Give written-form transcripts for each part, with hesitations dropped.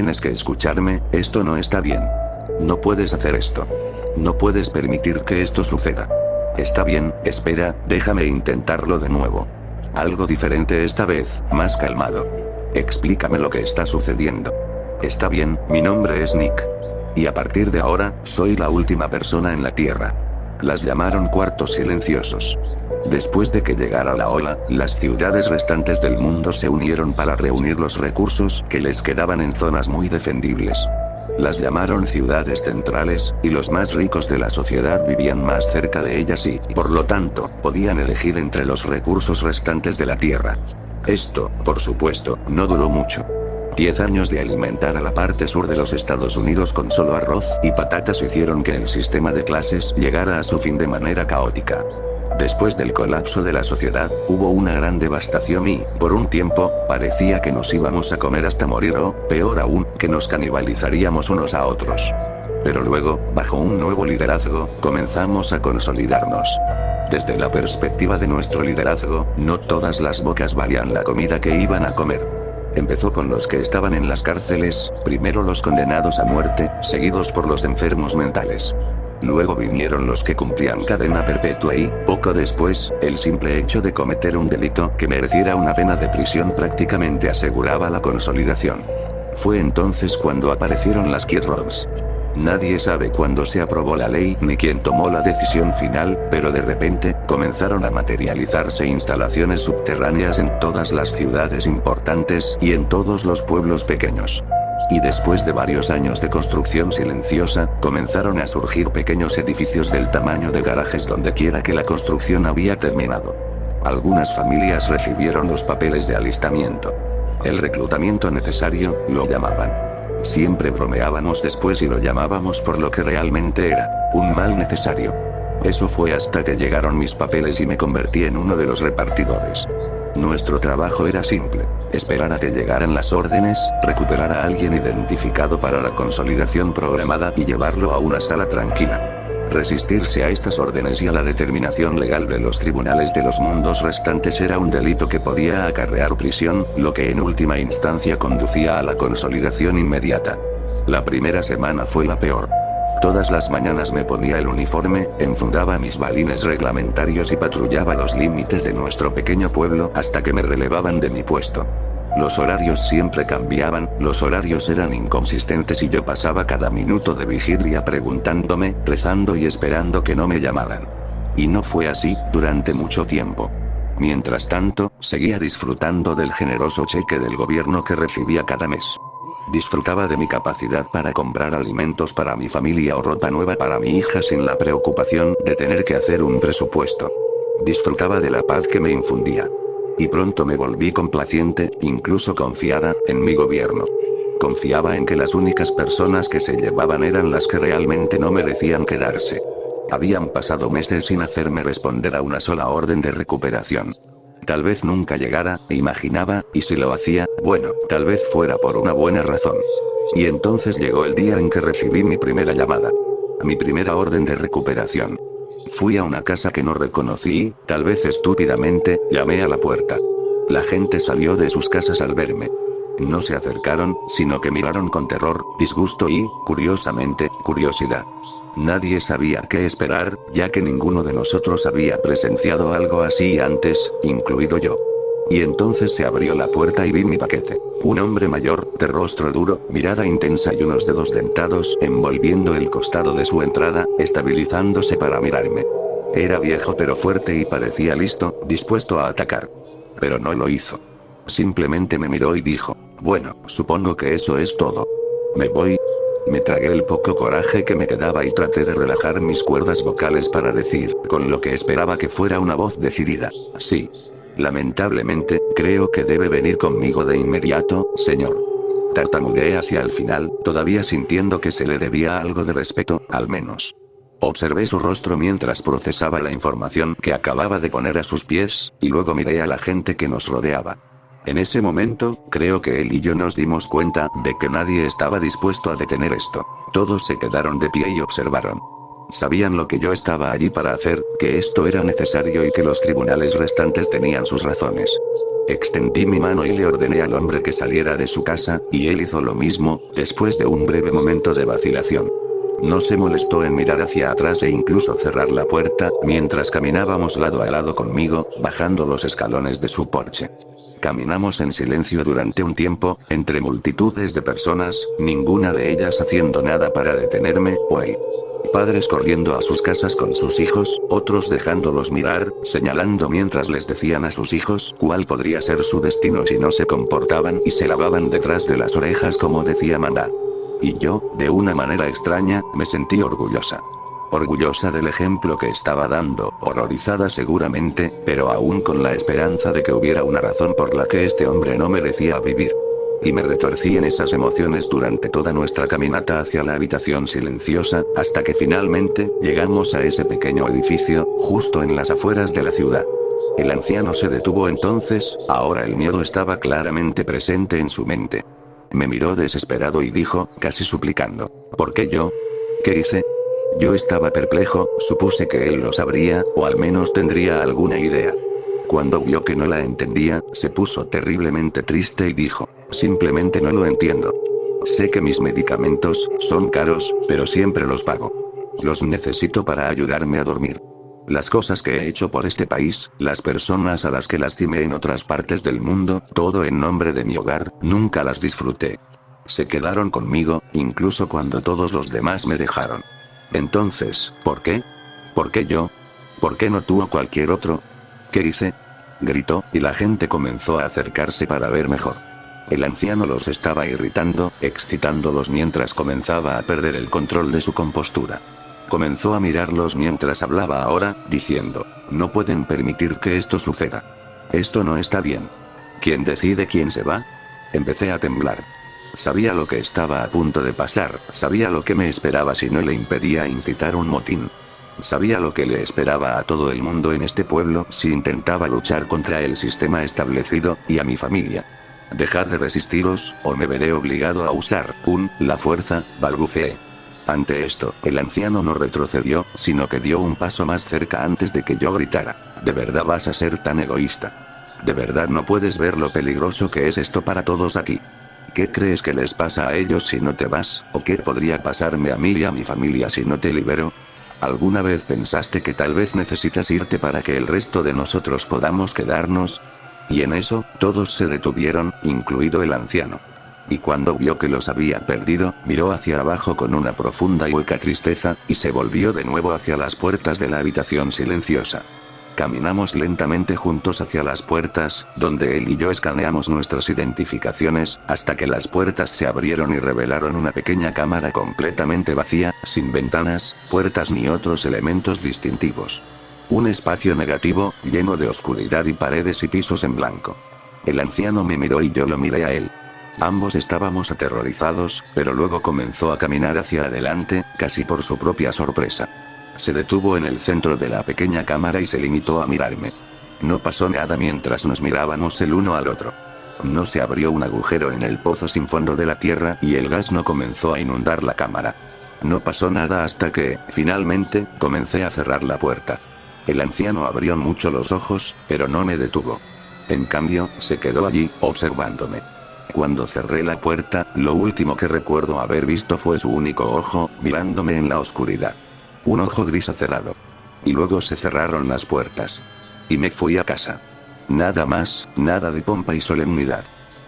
tienes que escucharme, esto no está bien. No puedes hacer esto. No puedes permitir que esto suceda. Está bien, espera, déjame intentarlo de nuevo. Algo diferente esta vez, más calmado. Explícame lo que está sucediendo. Está bien, mi nombre es Nick. Y a partir de ahora, soy la última persona en la Tierra. Las llamaron cuartos silenciosos. Después de que llegara la ola, las ciudades restantes del mundo se unieron para reunir los recursos que les quedaban en zonas muy defendibles. Las llamaron ciudades centrales, y los más ricos de la sociedad vivían más cerca de ellas y, por lo tanto, podían elegir entre los recursos restantes de la Tierra. Esto, por supuesto, no duró mucho. 10 años de alimentar a la parte sur de los Estados Unidos con solo arroz y patatas hicieron que el sistema de clases llegara a su fin de manera caótica. Después del colapso de la sociedad, hubo una gran devastación y, por un tiempo, parecía que nos íbamos a comer hasta morir o, peor aún, que nos canibalizaríamos unos a otros. Pero luego, bajo un nuevo liderazgo, comenzamos a consolidarnos. Desde la perspectiva de nuestro liderazgo, no todas las bocas valían la comida que iban a comer. Empezó con los que estaban en las cárceles, primero los condenados a muerte, seguidos por los enfermos mentales. Luego vinieron los que cumplían cadena perpetua y, poco después, el simple hecho de cometer un delito que mereciera una pena de prisión prácticamente aseguraba la consolidación. Fue entonces cuando aparecieron las Kid Robs. Nadie sabe cuándo se aprobó la ley ni quién tomó la decisión final, pero de repente, comenzaron a materializarse instalaciones subterráneas en todas las ciudades importantes y en todos los pueblos pequeños. Y después de varios años de construcción silenciosa, comenzaron a surgir pequeños edificios del tamaño de garajes donde quiera que la construcción había terminado. Algunas familias recibieron los papeles de alistamiento. El reclutamiento necesario, lo llamaban. Siempre bromeábamos después y lo llamábamos por lo que realmente era, un mal necesario. Eso fue hasta que llegaron mis papeles y me convertí en uno de los repartidores. Nuestro trabajo era simple, esperar a que llegaran las órdenes, recuperar a alguien identificado para la consolidación programada y llevarlo a una sala tranquila. Resistirse a estas órdenes y a la determinación legal de los tribunales de los mundos restantes era un delito que podía acarrear prisión, lo que en última instancia conducía a la consolidación inmediata. La primera semana fue la peor. Todas las mañanas me ponía el uniforme, enfundaba mis balines reglamentarios y patrullaba los límites de nuestro pequeño pueblo hasta que me relevaban de mi puesto. Los horarios siempre cambiaban, los horarios eran inconsistentes y yo pasaba cada minuto de vigilia preguntándome, rezando y esperando que no me llamaran. Y no fue así, durante mucho tiempo. Mientras tanto, seguía disfrutando del generoso cheque del gobierno que recibía cada mes. Disfrutaba de mi capacidad para comprar alimentos para mi familia o ropa nueva para mi hija sin la preocupación de tener que hacer un presupuesto. Disfrutaba de la paz que me infundía. Y pronto me volví complaciente, incluso confiada, en mi gobierno. Confiaba en que las únicas personas que se llevaban eran las que realmente no merecían quedarse. Habían pasado meses sin hacerme responder a una sola orden de recuperación. Tal vez nunca llegara, imaginaba, y si lo hacía, bueno, tal vez fuera por una buena razón. Y entonces llegó el día en que recibí mi primera llamada. Mi primera orden de recuperación. Fui a una casa que no reconocí y, tal vez estúpidamente, llamé a la puerta. La gente salió de sus casas al verme. No se acercaron, sino que miraron con terror, disgusto y, curiosamente, curiosidad. Nadie sabía qué esperar, ya que ninguno de nosotros había presenciado algo así antes, incluido yo. Y entonces se abrió la puerta y vi mi paquete. Un hombre mayor, de rostro duro, mirada intensa y unos dedos dentados envolviendo el costado de su entrada, estabilizándose para mirarme. Era viejo pero fuerte y parecía listo, dispuesto a atacar. Pero no lo hizo. Simplemente me miró y dijo, bueno, supongo que eso es todo. ¿Me voy? Me tragué el poco coraje que me quedaba y traté de relajar mis cuerdas vocales para decir, con lo que esperaba que fuera una voz decidida, sí. Lamentablemente, creo que debe venir conmigo de inmediato, señor. Tartamudeé hacia el final, todavía sintiendo que se le debía algo de respeto, al menos. Observé su rostro mientras procesaba la información que acababa de poner a sus pies, y luego miré a la gente que nos rodeaba. En ese momento, creo que él y yo nos dimos cuenta de que nadie estaba dispuesto a detener esto. Todos se quedaron de pie y observaron. Sabían lo que yo estaba allí para hacer, que esto era necesario y que los tribunales restantes tenían sus razones. Extendí mi mano y le ordené al hombre que saliera de su casa, y él hizo lo mismo, después de un breve momento de vacilación. No se molestó en mirar hacia atrás e incluso cerrar la puerta, mientras caminábamos lado a lado conmigo, bajando los escalones de su porche. Caminamos en silencio durante un tiempo, entre multitudes de personas, ninguna de ellas haciendo nada para detenerme, o él. Padres corriendo a sus casas con sus hijos, otros dejándolos mirar, señalando mientras les decían a sus hijos cuál podría ser su destino si no se comportaban y se lavaban detrás de las orejas como decía Mandá. Y yo, de una manera extraña, me sentí orgullosa. Orgullosa del ejemplo que estaba dando, horrorizada seguramente, pero aún con la esperanza de que hubiera una razón por la que este hombre no merecía vivir. Y me retorcí en esas emociones durante toda nuestra caminata hacia la habitación silenciosa, hasta que finalmente, llegamos a ese pequeño edificio, justo en las afueras de la ciudad. El anciano se detuvo entonces, ahora el miedo estaba claramente presente en su mente. Me miró desesperado y dijo, casi suplicando, ¿por qué yo? ¿Qué hice? Yo estaba perplejo, supuse que él lo sabría, o al menos tendría alguna idea. Cuando vio que no la entendía, se puso terriblemente triste y dijo, simplemente no lo entiendo. Sé que mis medicamentos son caros, pero siempre los pago. Los necesito para ayudarme a dormir. Las cosas que he hecho por este país, las personas a las que lastimé en otras partes del mundo, todo en nombre de mi hogar, nunca las disfruté. Se quedaron conmigo, incluso cuando todos los demás me dejaron. Entonces, ¿por qué? ¿Por qué yo? ¿Por qué no tú o cualquier otro? ¿Qué hice? Gritó, y la gente comenzó a acercarse para ver mejor. El anciano los estaba irritando, excitándolos mientras comenzaba a perder el control de su compostura. Comenzó a mirarlos mientras hablaba ahora, diciendo, no pueden permitir que esto suceda. Esto no está bien. ¿Quién decide quién se va? Empecé a temblar. Sabía lo que estaba a punto de pasar, sabía lo que me esperaba si no le impedía incitar un motín. Sabía lo que le esperaba a todo el mundo en este pueblo si intentaba luchar contra el sistema establecido, y a mi familia. Dejad de resistiros, o me veré obligado a usar la fuerza, balbuceé. Ante esto, el anciano no retrocedió, sino que dio un paso más cerca antes de que yo gritara. ¿De verdad vas a ser tan egoísta? ¿De verdad no puedes ver lo peligroso que es esto para todos aquí? ¿Qué crees que les pasa a ellos si no te vas, o qué podría pasarme a mí y a mi familia si no te libero? ¿Alguna vez pensaste que tal vez necesitas irte para que el resto de nosotros podamos quedarnos? Y en eso, todos se detuvieron, incluido el anciano. Y cuando vio que los había perdido, miró hacia abajo con una profunda y hueca tristeza, y se volvió de nuevo hacia las puertas de la habitación silenciosa. Caminamos lentamente juntos hacia las puertas, donde él y yo escaneamos nuestras identificaciones, hasta que las puertas se abrieron y revelaron una pequeña cámara completamente vacía, sin ventanas, puertas ni otros elementos distintivos. Un espacio negativo, lleno de oscuridad y paredes y pisos en blanco. El anciano me miró y yo lo miré a él. Ambos estábamos aterrorizados, pero luego comenzó a caminar hacia adelante, casi por su propia sorpresa. Se detuvo en el centro de la pequeña cámara y se limitó a mirarme. No pasó nada mientras nos mirábamos el uno al otro. No se abrió un agujero en el pozo sin fondo de la tierra y el gas no comenzó a inundar la cámara. No pasó nada hasta que, finalmente, comencé a cerrar la puerta. El anciano abrió mucho los ojos, pero no me detuvo. En cambio, se quedó allí, observándome. Cuando cerré la puerta, lo último que recuerdo haber visto fue su único ojo, mirándome en la oscuridad. Un ojo gris cerrado. Y luego se cerraron las puertas. Y me fui a casa. Nada más, nada de pompa y solemnidad.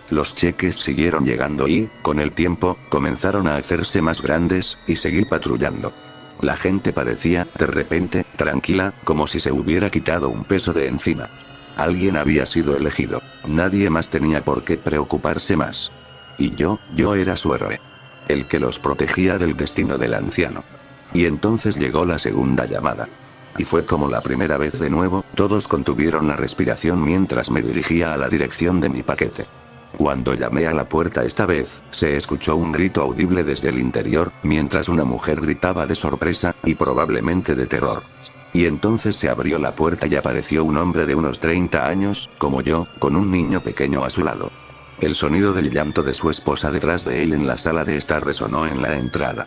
Los cheques siguieron llegando y, con el tiempo, comenzaron a hacerse más grandes, y seguí patrullando. La gente parecía, de repente, tranquila, como si se hubiera quitado un peso de encima. Alguien había sido elegido. Nadie más tenía por qué preocuparse más. Y yo era su héroe. El que los protegía del destino del anciano. Y entonces llegó la segunda llamada. Y fue como la primera vez de nuevo, todos contuvieron la respiración mientras me dirigía a la dirección de mi paquete. Cuando llamé a la puerta esta vez, se escuchó un grito audible desde el interior, mientras una mujer gritaba de sorpresa, y probablemente de terror. Y entonces se abrió la puerta y apareció un hombre de unos 30 años, como yo, con un niño pequeño a su lado. El sonido del llanto de su esposa detrás de él en la sala de estar resonó en la entrada.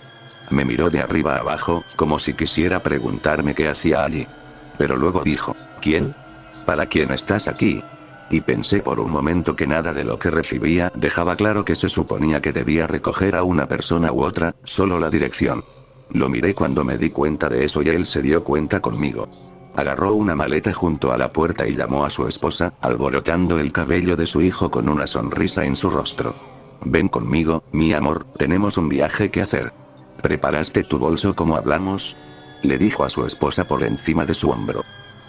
Me miró de arriba a abajo, como si quisiera preguntarme qué hacía allí. Pero luego dijo, ¿quién? ¿Para quién estás aquí? Y pensé por un momento que nada de lo que recibía dejaba claro que se suponía que debía recoger a una persona u otra, solo la dirección. Lo miré cuando me di cuenta de eso y él se dio cuenta conmigo. Agarró una maleta junto a la puerta y llamó a su esposa, alborotando el cabello de su hijo con una sonrisa en su rostro. Ven conmigo, mi amor, tenemos un viaje que hacer. ¿Preparaste tu bolso como hablamos? Le dijo a su esposa por encima de su hombro.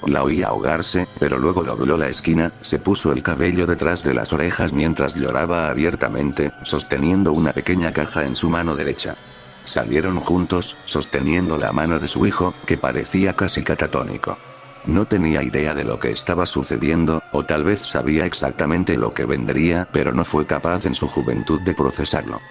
La oí ahogarse, pero luego dobló la esquina, se puso el cabello detrás de las orejas mientras lloraba abiertamente, sosteniendo una pequeña caja en su mano derecha. Salieron juntos, sosteniendo la mano de su hijo, que parecía casi catatónico. No tenía idea de lo que estaba sucediendo, o tal vez sabía exactamente lo que vendría, pero no fue capaz en su juventud de procesarlo.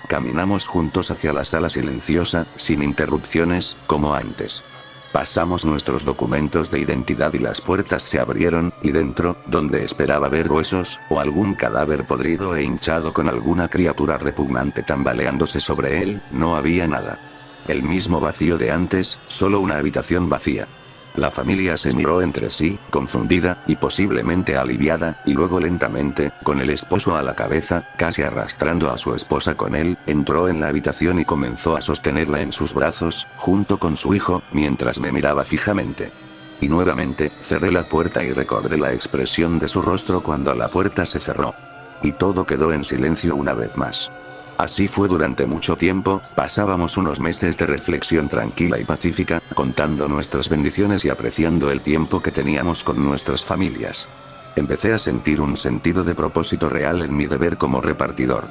Caminamos juntos hacia la sala silenciosa, sin interrupciones, como antes. Pasamos nuestros documentos de identidad y las puertas se abrieron, y dentro, donde esperaba ver huesos, o algún cadáver podrido e hinchado con alguna criatura repugnante tambaleándose sobre él, no había nada. El mismo vacío de antes, solo una habitación vacía. La familia se miró entre sí, confundida, y posiblemente aliviada, y luego lentamente, con el esposo a la cabeza, casi arrastrando a su esposa con él, entró en la habitación y comenzó a sostenerla en sus brazos, junto con su hijo, mientras me miraba fijamente. Y nuevamente, cerré la puerta y recordé la expresión de su rostro cuando la puerta se cerró. Y todo quedó en silencio una vez más. Así fue durante mucho tiempo, pasábamos unos meses de reflexión tranquila y pacífica, contando nuestras bendiciones y apreciando el tiempo que teníamos con nuestras familias. Empecé a sentir un sentido de propósito real en mi deber como repartidor.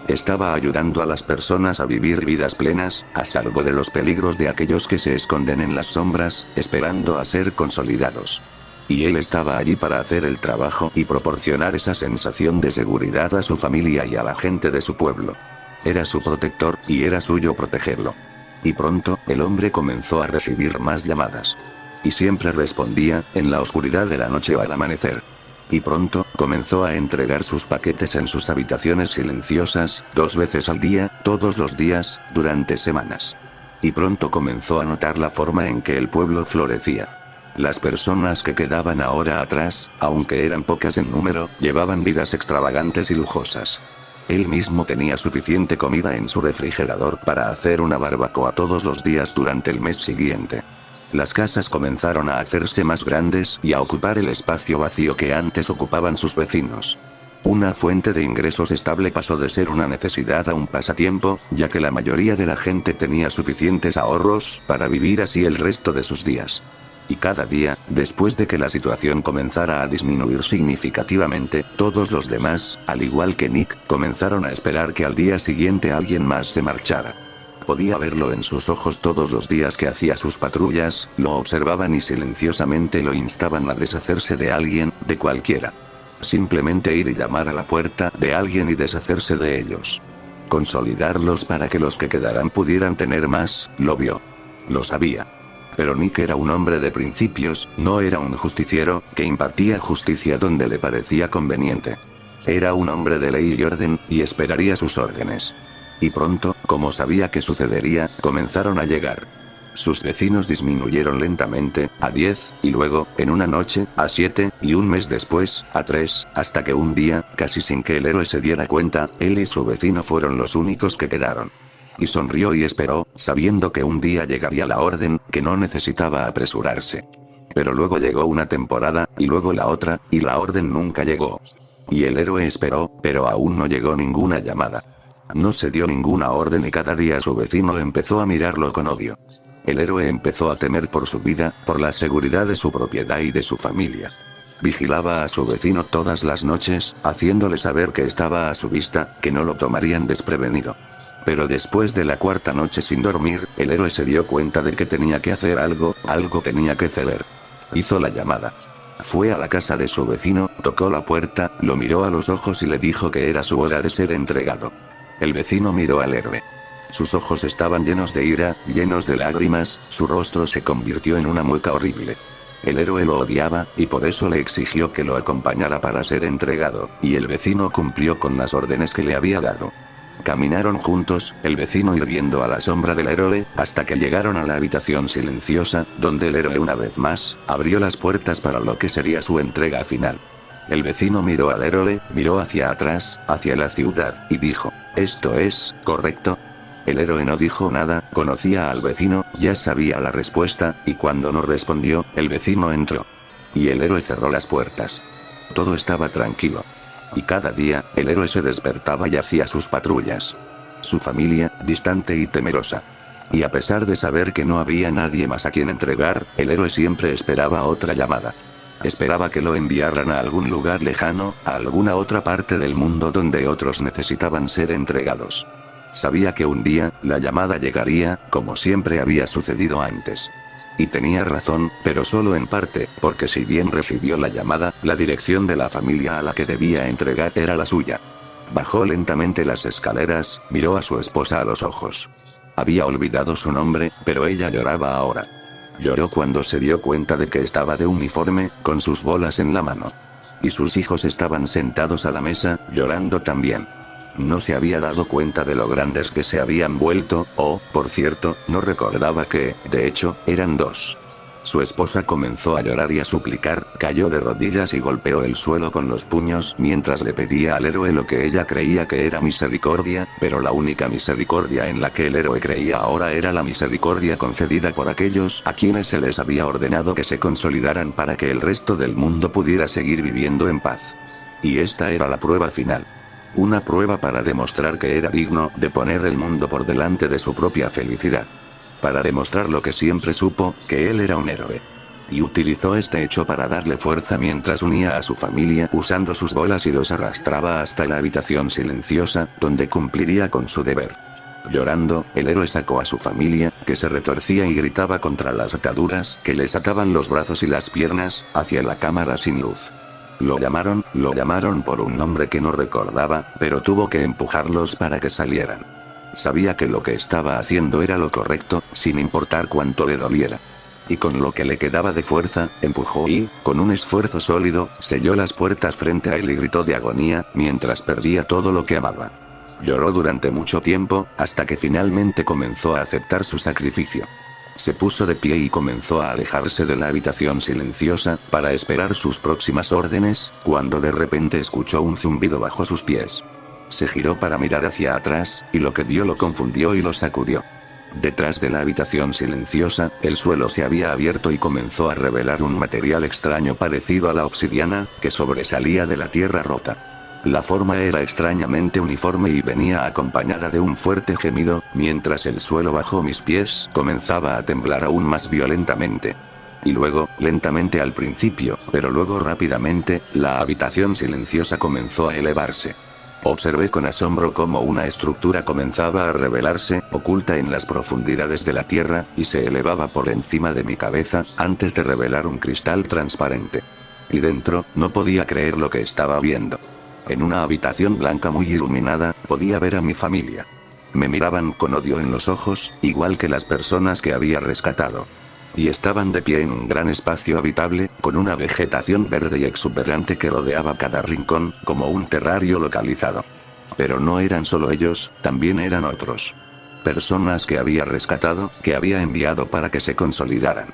Estaba ayudando a las personas a vivir vidas plenas, a salvo de los peligros de aquellos que se esconden en las sombras, esperando a ser consolidados. Y él estaba allí para hacer el trabajo y proporcionar esa sensación de seguridad a su familia y a la gente de su pueblo. Era su protector, y era suyo protegerlo. Y pronto, el hombre comenzó a recibir más llamadas. Y siempre respondía, en la oscuridad de la noche o al amanecer. Y pronto, comenzó a entregar sus paquetes en sus habitaciones silenciosas, 2 veces al día, todos los días, durante semanas. Y pronto comenzó a notar la forma en que el pueblo florecía. Las personas que quedaban ahora atrás, aunque eran pocas en número, llevaban vidas extravagantes y lujosas. Él mismo tenía suficiente comida en su refrigerador para hacer una barbacoa todos los días durante el mes siguiente. Las casas comenzaron a hacerse más grandes y a ocupar el espacio vacío que antes ocupaban sus vecinos. Una fuente de ingresos estable pasó de ser una necesidad a un pasatiempo, ya que la mayoría de la gente tenía suficientes ahorros para vivir así el resto de sus días. Y cada día, después de que la situación comenzara a disminuir significativamente, todos los demás, al igual que Nick, comenzaron a esperar que al día siguiente alguien más se marchara. Podía verlo en sus ojos todos los días que hacía sus patrullas, lo observaban y silenciosamente lo instaban a deshacerse de alguien, de cualquiera. Simplemente ir y llamar a la puerta de alguien y deshacerse de ellos. Consolidarlos para que los que quedaran pudieran tener más, lo vio. Lo sabía. Pero Nick era un hombre de principios, no era un justiciero, que impartía justicia donde le parecía conveniente. Era un hombre de ley y orden, y esperaría sus órdenes. Y pronto, como sabía que sucedería, comenzaron a llegar. Sus vecinos disminuyeron lentamente, a 10, y luego, en una noche, a 7, y un mes después, a 3, hasta que un día, casi sin que el héroe se diera cuenta, él y su vecino fueron los únicos que quedaron. Y sonrió y esperó, sabiendo que un día llegaría la orden, que no necesitaba apresurarse. Pero luego llegó una temporada, y luego la otra, y la orden nunca llegó. Y el héroe esperó, pero aún no llegó ninguna llamada. No se dio ninguna orden y cada día su vecino empezó a mirarlo con odio. El héroe empezó a temer por su vida, por la seguridad de su propiedad y de su familia. Vigilaba a su vecino todas las noches, haciéndole saber que estaba a su vista, que no lo tomarían desprevenido. Pero después de la 4ª noche sin dormir, el héroe se dio cuenta de que tenía que hacer algo tenía que ceder. Hizo la llamada. Fue a la casa de su vecino, tocó la puerta, lo miró a los ojos y le dijo que era su hora de ser entregado. El vecino miró al héroe. Sus ojos estaban llenos de ira, llenos de lágrimas, su rostro se convirtió en una mueca horrible. El héroe lo odiaba, y por eso le exigió que lo acompañara para ser entregado, y el vecino cumplió con las órdenes que le había dado. Caminaron juntos, el vecino hirviendo a la sombra del héroe, hasta que llegaron a la habitación silenciosa, donde el héroe una vez más, abrió las puertas para lo que sería su entrega final. El vecino miró al héroe, miró hacia atrás, hacia la ciudad, y dijo, ¿esto es correcto? El héroe no dijo nada, conocía al vecino, ya sabía la respuesta, y cuando no respondió, el vecino entró. Y el héroe cerró las puertas. Todo estaba tranquilo. Y cada día, el héroe se despertaba y hacía sus patrullas. Su familia, distante y temerosa. Y a pesar de saber que no había nadie más a quien entregar, el héroe siempre esperaba otra llamada. Esperaba que lo enviaran a algún lugar lejano, a alguna otra parte del mundo donde otros necesitaban ser entregados. Sabía que un día, la llamada llegaría, como siempre había sucedido antes. Y tenía razón, pero solo en parte, porque si bien recibió la llamada, la dirección de la familia a la que debía entregar era la suya. Bajó lentamente las escaleras, miró a su esposa a los ojos. Había olvidado su nombre, pero ella lloraba ahora. Lloró cuando se dio cuenta de que estaba de uniforme, con sus bolas en la mano. Y sus hijos estaban sentados a la mesa, llorando también. No se había dado cuenta de lo grandes que se habían vuelto, por cierto, no recordaba que, de hecho, eran dos. Su esposa comenzó a llorar y a suplicar, cayó de rodillas y golpeó el suelo con los puños mientras le pedía al héroe lo que ella creía que era misericordia, pero la única misericordia en la que el héroe creía ahora era la misericordia concedida por aquellos a quienes se les había ordenado que se consolidaran para que el resto del mundo pudiera seguir viviendo en paz. Y esta era la prueba final. Una prueba para demostrar que era digno de poner el mundo por delante de su propia felicidad. Para demostrar lo que siempre supo, que él era un héroe. Y utilizó este hecho para darle fuerza mientras unía a su familia usando sus bolas y los arrastraba hasta la habitación silenciosa, donde cumpliría con su deber. Llorando, el héroe sacó a su familia, que se retorcía y gritaba contra las ataduras que les ataban los brazos y las piernas, hacia la cámara sin luz. Lo llamaron por un nombre que no recordaba, pero tuvo que empujarlos para que salieran. Sabía que lo que estaba haciendo era lo correcto, sin importar cuánto le doliera. Y con lo que le quedaba de fuerza, empujó y, con un esfuerzo sólido, selló las puertas frente a él y gritó de agonía, mientras perdía todo lo que amaba. Lloró durante mucho tiempo, hasta que finalmente comenzó a aceptar su sacrificio. Se puso de pie y comenzó a alejarse de la habitación silenciosa, para esperar sus próximas órdenes, cuando de repente escuchó un zumbido bajo sus pies. Se giró para mirar hacia atrás, y lo que vio lo confundió y lo sacudió. Detrás de la habitación silenciosa, el suelo se había abierto y comenzó a revelar un material extraño parecido a la obsidiana, que sobresalía de la tierra rota. La forma era extrañamente uniforme y venía acompañada de un fuerte gemido, mientras el suelo bajo mis pies comenzaba a temblar aún más violentamente. Y luego, lentamente al principio, pero luego rápidamente, la habitación silenciosa comenzó a elevarse. Observé con asombro cómo una estructura comenzaba a revelarse, oculta en las profundidades de la tierra, y se elevaba por encima de mi cabeza, antes de revelar un cristal transparente. Y dentro, no podía creer lo que estaba viendo. En una habitación blanca muy iluminada, podía ver a mi familia. Me miraban con odio en los ojos, igual que las personas que había rescatado. Y estaban de pie en un gran espacio habitable, con una vegetación verde y exuberante que rodeaba cada rincón, como un terrario localizado. Pero no eran solo ellos, también eran otros. Personas que había rescatado, que había enviado para que se consolidaran.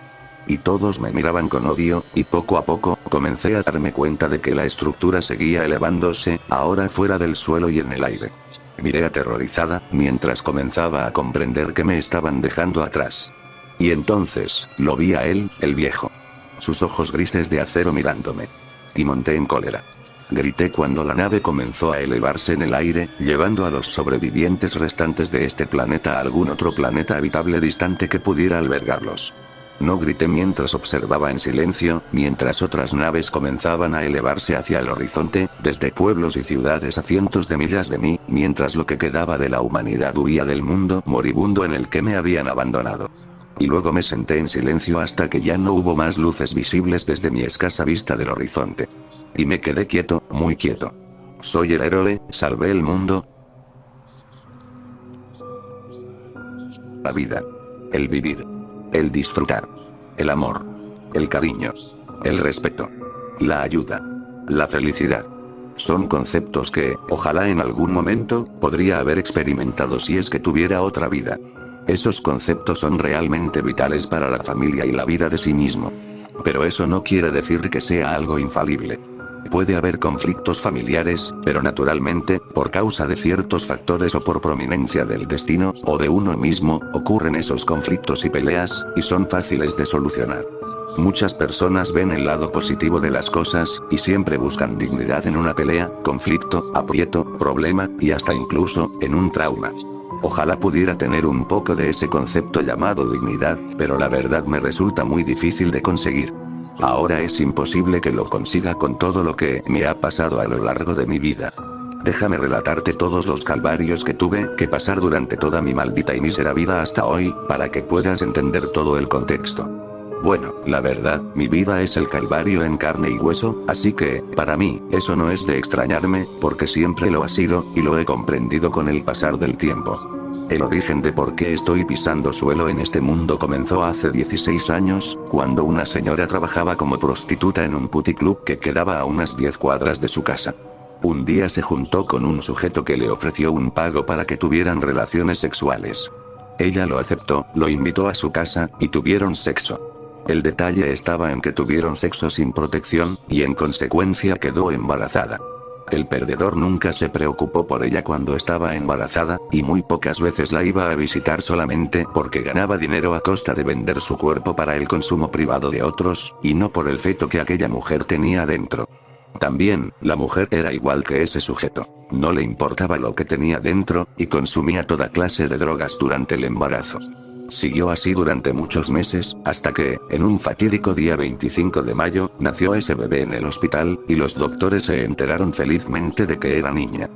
Y todos me miraban con odio, y poco a poco, comencé a darme cuenta de que la estructura seguía elevándose, ahora fuera del suelo y en el aire. Miré aterrorizada, mientras comenzaba a comprender que me estaban dejando atrás. Y entonces, lo vi a él, el viejo. Sus ojos grises de acero mirándome. Y monté en cólera. Grité cuando la nave comenzó a elevarse en el aire, llevando a los sobrevivientes restantes de este planeta a algún otro planeta habitable distante que pudiera albergarlos. No grité mientras observaba en silencio, mientras otras naves comenzaban a elevarse hacia el horizonte, desde pueblos y ciudades a cientos de millas de mí, mientras lo que quedaba de la humanidad huía del mundo moribundo en el que me habían abandonado. Y luego me senté en silencio hasta que ya no hubo más luces visibles desde mi escasa vista del horizonte. Y me quedé quieto, muy quieto. Soy el héroe, salvé el mundo. La vida. El vivir. El disfrutar. El amor. El cariño. El respeto. La ayuda. La felicidad. Son conceptos que, ojalá en algún momento, podría haber experimentado si es que tuviera otra vida. Esos conceptos son realmente vitales para la familia y la vida de sí mismo. Pero eso no quiere decir que sea algo infalible. Puede haber conflictos familiares, pero naturalmente, por causa de ciertos factores o por prominencia del destino, o de uno mismo, ocurren esos conflictos y peleas, y son fáciles de solucionar. Muchas personas ven el lado positivo de las cosas, y siempre buscan dignidad en una pelea, conflicto, aprieto, problema, y hasta incluso, en un trauma. Ojalá pudiera tener un poco de ese concepto llamado dignidad, pero la verdad me resulta muy difícil de conseguir. Ahora es imposible que lo consiga con todo lo que me ha pasado a lo largo de mi vida. Déjame relatarte todos los calvarios que tuve que pasar durante toda mi maldita y mísera vida hasta hoy, para que puedas entender todo el contexto. Bueno, la verdad, mi vida es el calvario en carne y hueso, así que, para mí, eso no es de extrañarme, porque siempre lo ha sido, y lo he comprendido con el pasar del tiempo. El origen de por qué estoy pisando suelo en este mundo comenzó hace 16 años, cuando una señora trabajaba como prostituta en un puticlub que quedaba a unas 10 cuadras de su casa. Un día se juntó con un sujeto que le ofreció un pago para que tuvieran relaciones sexuales. Ella lo aceptó, lo invitó a su casa, y tuvieron sexo. El detalle estaba en que tuvieron sexo sin protección, y en consecuencia quedó embarazada. El perdedor nunca se preocupó por ella cuando estaba embarazada, y muy pocas veces la iba a visitar solamente porque ganaba dinero a costa de vender su cuerpo para el consumo privado de otros, y no por el feto que aquella mujer tenía dentro. También, la mujer era igual que ese sujeto. No le importaba lo que tenía dentro, y consumía toda clase de drogas durante el embarazo. Siguió así durante muchos meses, hasta que, en un fatídico día 25 de mayo, nació ese bebé en el hospital, y los doctores se enteraron felizmente de que era niña.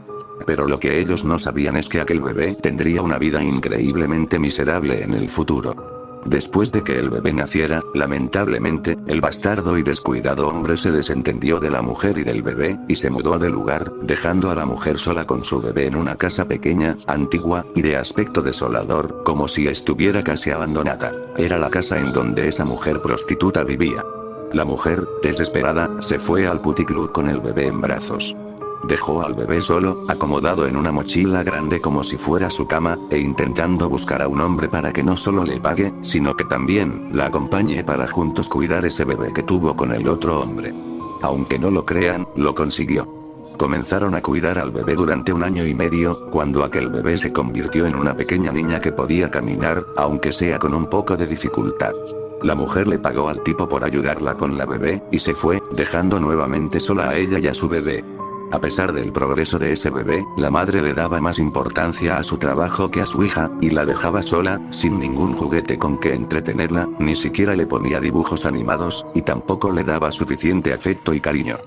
Pero lo que ellos no sabían es que aquel bebé tendría una vida increíblemente miserable en el futuro. Después de que el bebé naciera, lamentablemente, el bastardo y descuidado hombre se desentendió de la mujer y del bebé, y se mudó del lugar, dejando a la mujer sola con su bebé en una casa pequeña, antigua, y de aspecto desolador, como si estuviera casi abandonada. Era la casa en donde esa mujer prostituta vivía. La mujer, desesperada, se fue al puticlub con el bebé en brazos. Dejó al bebé solo, acomodado en una mochila grande como si fuera su cama, e intentando buscar a un hombre para que no solo le pague, sino que también la acompañe para juntos cuidar ese bebé que tuvo con el otro hombre. Aunque no lo crean, lo consiguió. Comenzaron a cuidar al bebé durante 1 año y medio, cuando aquel bebé se convirtió en una pequeña niña que podía caminar, aunque sea con un poco de dificultad. La mujer le pagó al tipo por ayudarla con la bebé, y se fue, dejando nuevamente sola a ella y a su bebé. A pesar del progreso de ese bebé, la madre le daba más importancia a su trabajo que a su hija, y la dejaba sola, sin ningún juguete con que entretenerla, ni siquiera le ponía dibujos animados, y tampoco le daba suficiente afecto y cariño.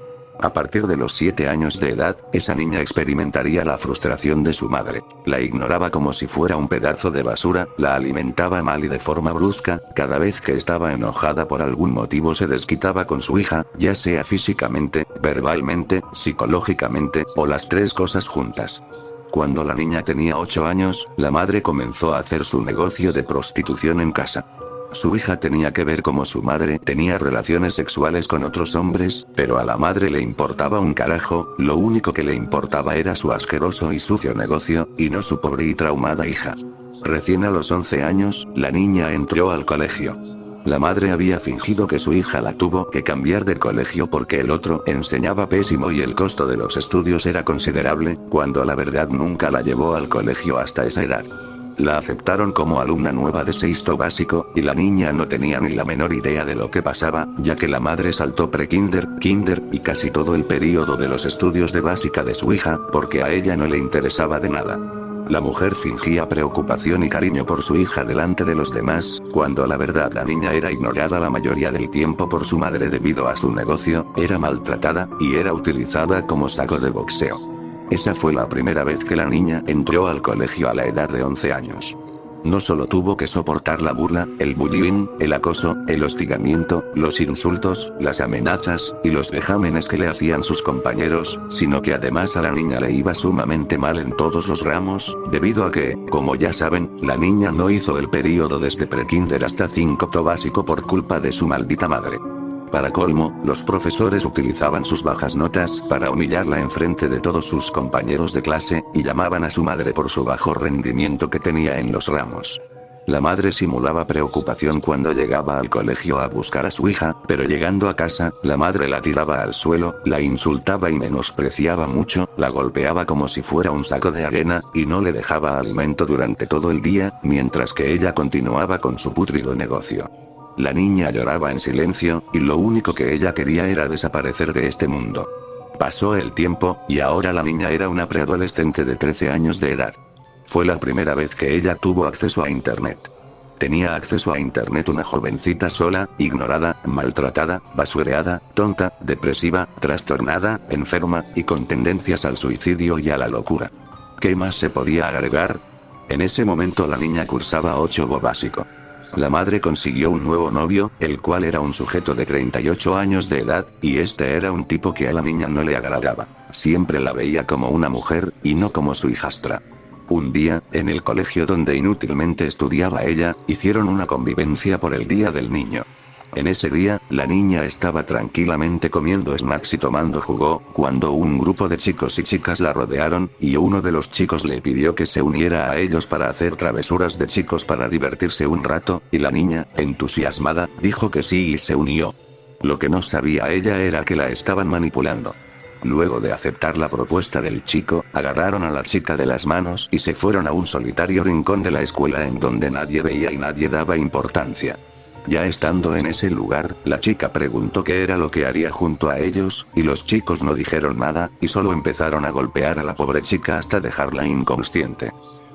A partir de los 7 años de edad, esa niña experimentaría la frustración de su madre. La ignoraba como si fuera un pedazo de basura, la alimentaba mal y de forma brusca, cada vez que estaba enojada por algún motivo se desquitaba con su hija, ya sea físicamente, verbalmente, psicológicamente, o las 3 cosas juntas. Cuando la niña tenía 8 años, la madre comenzó a hacer su negocio de prostitución en casa. Su hija tenía que ver cómo su madre tenía relaciones sexuales con otros hombres, pero a la madre le importaba un carajo, lo único que le importaba era su asqueroso y sucio negocio, y no su pobre y traumada hija. Recién a los 11 años, la niña entró al colegio. La madre había fingido que su hija la tuvo que cambiar de colegio porque el otro enseñaba pésimo y el costo de los estudios era considerable, cuando la verdad nunca la llevó al colegio hasta esa edad. La aceptaron como alumna nueva de 6º básico, y la niña no tenía ni la menor idea de lo que pasaba, ya que la madre saltó pre-kinder, kinder, y casi todo el período de los estudios de básica de su hija, porque a ella no le interesaba de nada. La mujer fingía preocupación y cariño por su hija delante de los demás, cuando la verdad la niña era ignorada la mayoría del tiempo por su madre debido a su negocio, era maltratada, y era utilizada como saco de boxeo. Esa fue la primera vez que la niña entró al colegio a la edad de 11 años. No solo tuvo que soportar la burla, el bullying, el acoso, el hostigamiento, los insultos, las amenazas, y los vejámenes que le hacían sus compañeros, sino que además a la niña le iba sumamente mal en todos los ramos, debido a que, como ya saben, la niña no hizo el período desde prekinder hasta 5º básico por culpa de su maldita madre. Para colmo, los profesores utilizaban sus bajas notas para humillarla enfrente de todos sus compañeros de clase, y llamaban a su madre por su bajo rendimiento que tenía en los ramos. La madre simulaba preocupación cuando llegaba al colegio a buscar a su hija, pero llegando a casa, la madre la tiraba al suelo, la insultaba y menospreciaba mucho, la golpeaba como si fuera un saco de arena, y no le dejaba alimento durante todo el día, mientras que ella continuaba con su pútrido negocio. La niña lloraba en silencio, y lo único que ella quería era desaparecer de este mundo. Pasó el tiempo, y ahora la niña era una preadolescente de 13 años de edad. Fue la primera vez que ella tuvo acceso a internet. Tenía acceso a internet una jovencita sola, ignorada, maltratada, basureada, tonta, depresiva, trastornada, enferma, y con tendencias al suicidio y a la locura. ¿Qué más se podía agregar? En ese momento la niña cursaba 8º básico. La madre consiguió un nuevo novio, el cual era un sujeto de 38 años de edad, y este era un tipo que a la niña no le agradaba. Siempre la veía como una mujer, y no como su hijastra. Un día, en el colegio donde inútilmente estudiaba ella, hicieron una convivencia por el Día del Niño. En ese día, la niña estaba tranquilamente comiendo snacks y tomando jugo, cuando un grupo de chicos y chicas la rodearon, y uno de los chicos le pidió que se uniera a ellos para hacer travesuras de chicos para divertirse un rato, y la niña, entusiasmada, dijo que sí y se unió. Lo que no sabía ella era que la estaban manipulando. Luego de aceptar la propuesta del chico, agarraron a la chica de las manos y se fueron a un solitario rincón de la escuela en donde nadie veía y nadie daba importancia. Ya estando en ese lugar, la chica preguntó qué era lo que haría junto a ellos, y los chicos no dijeron nada, y solo empezaron a golpear a la pobre chica hasta dejarla inconsciente.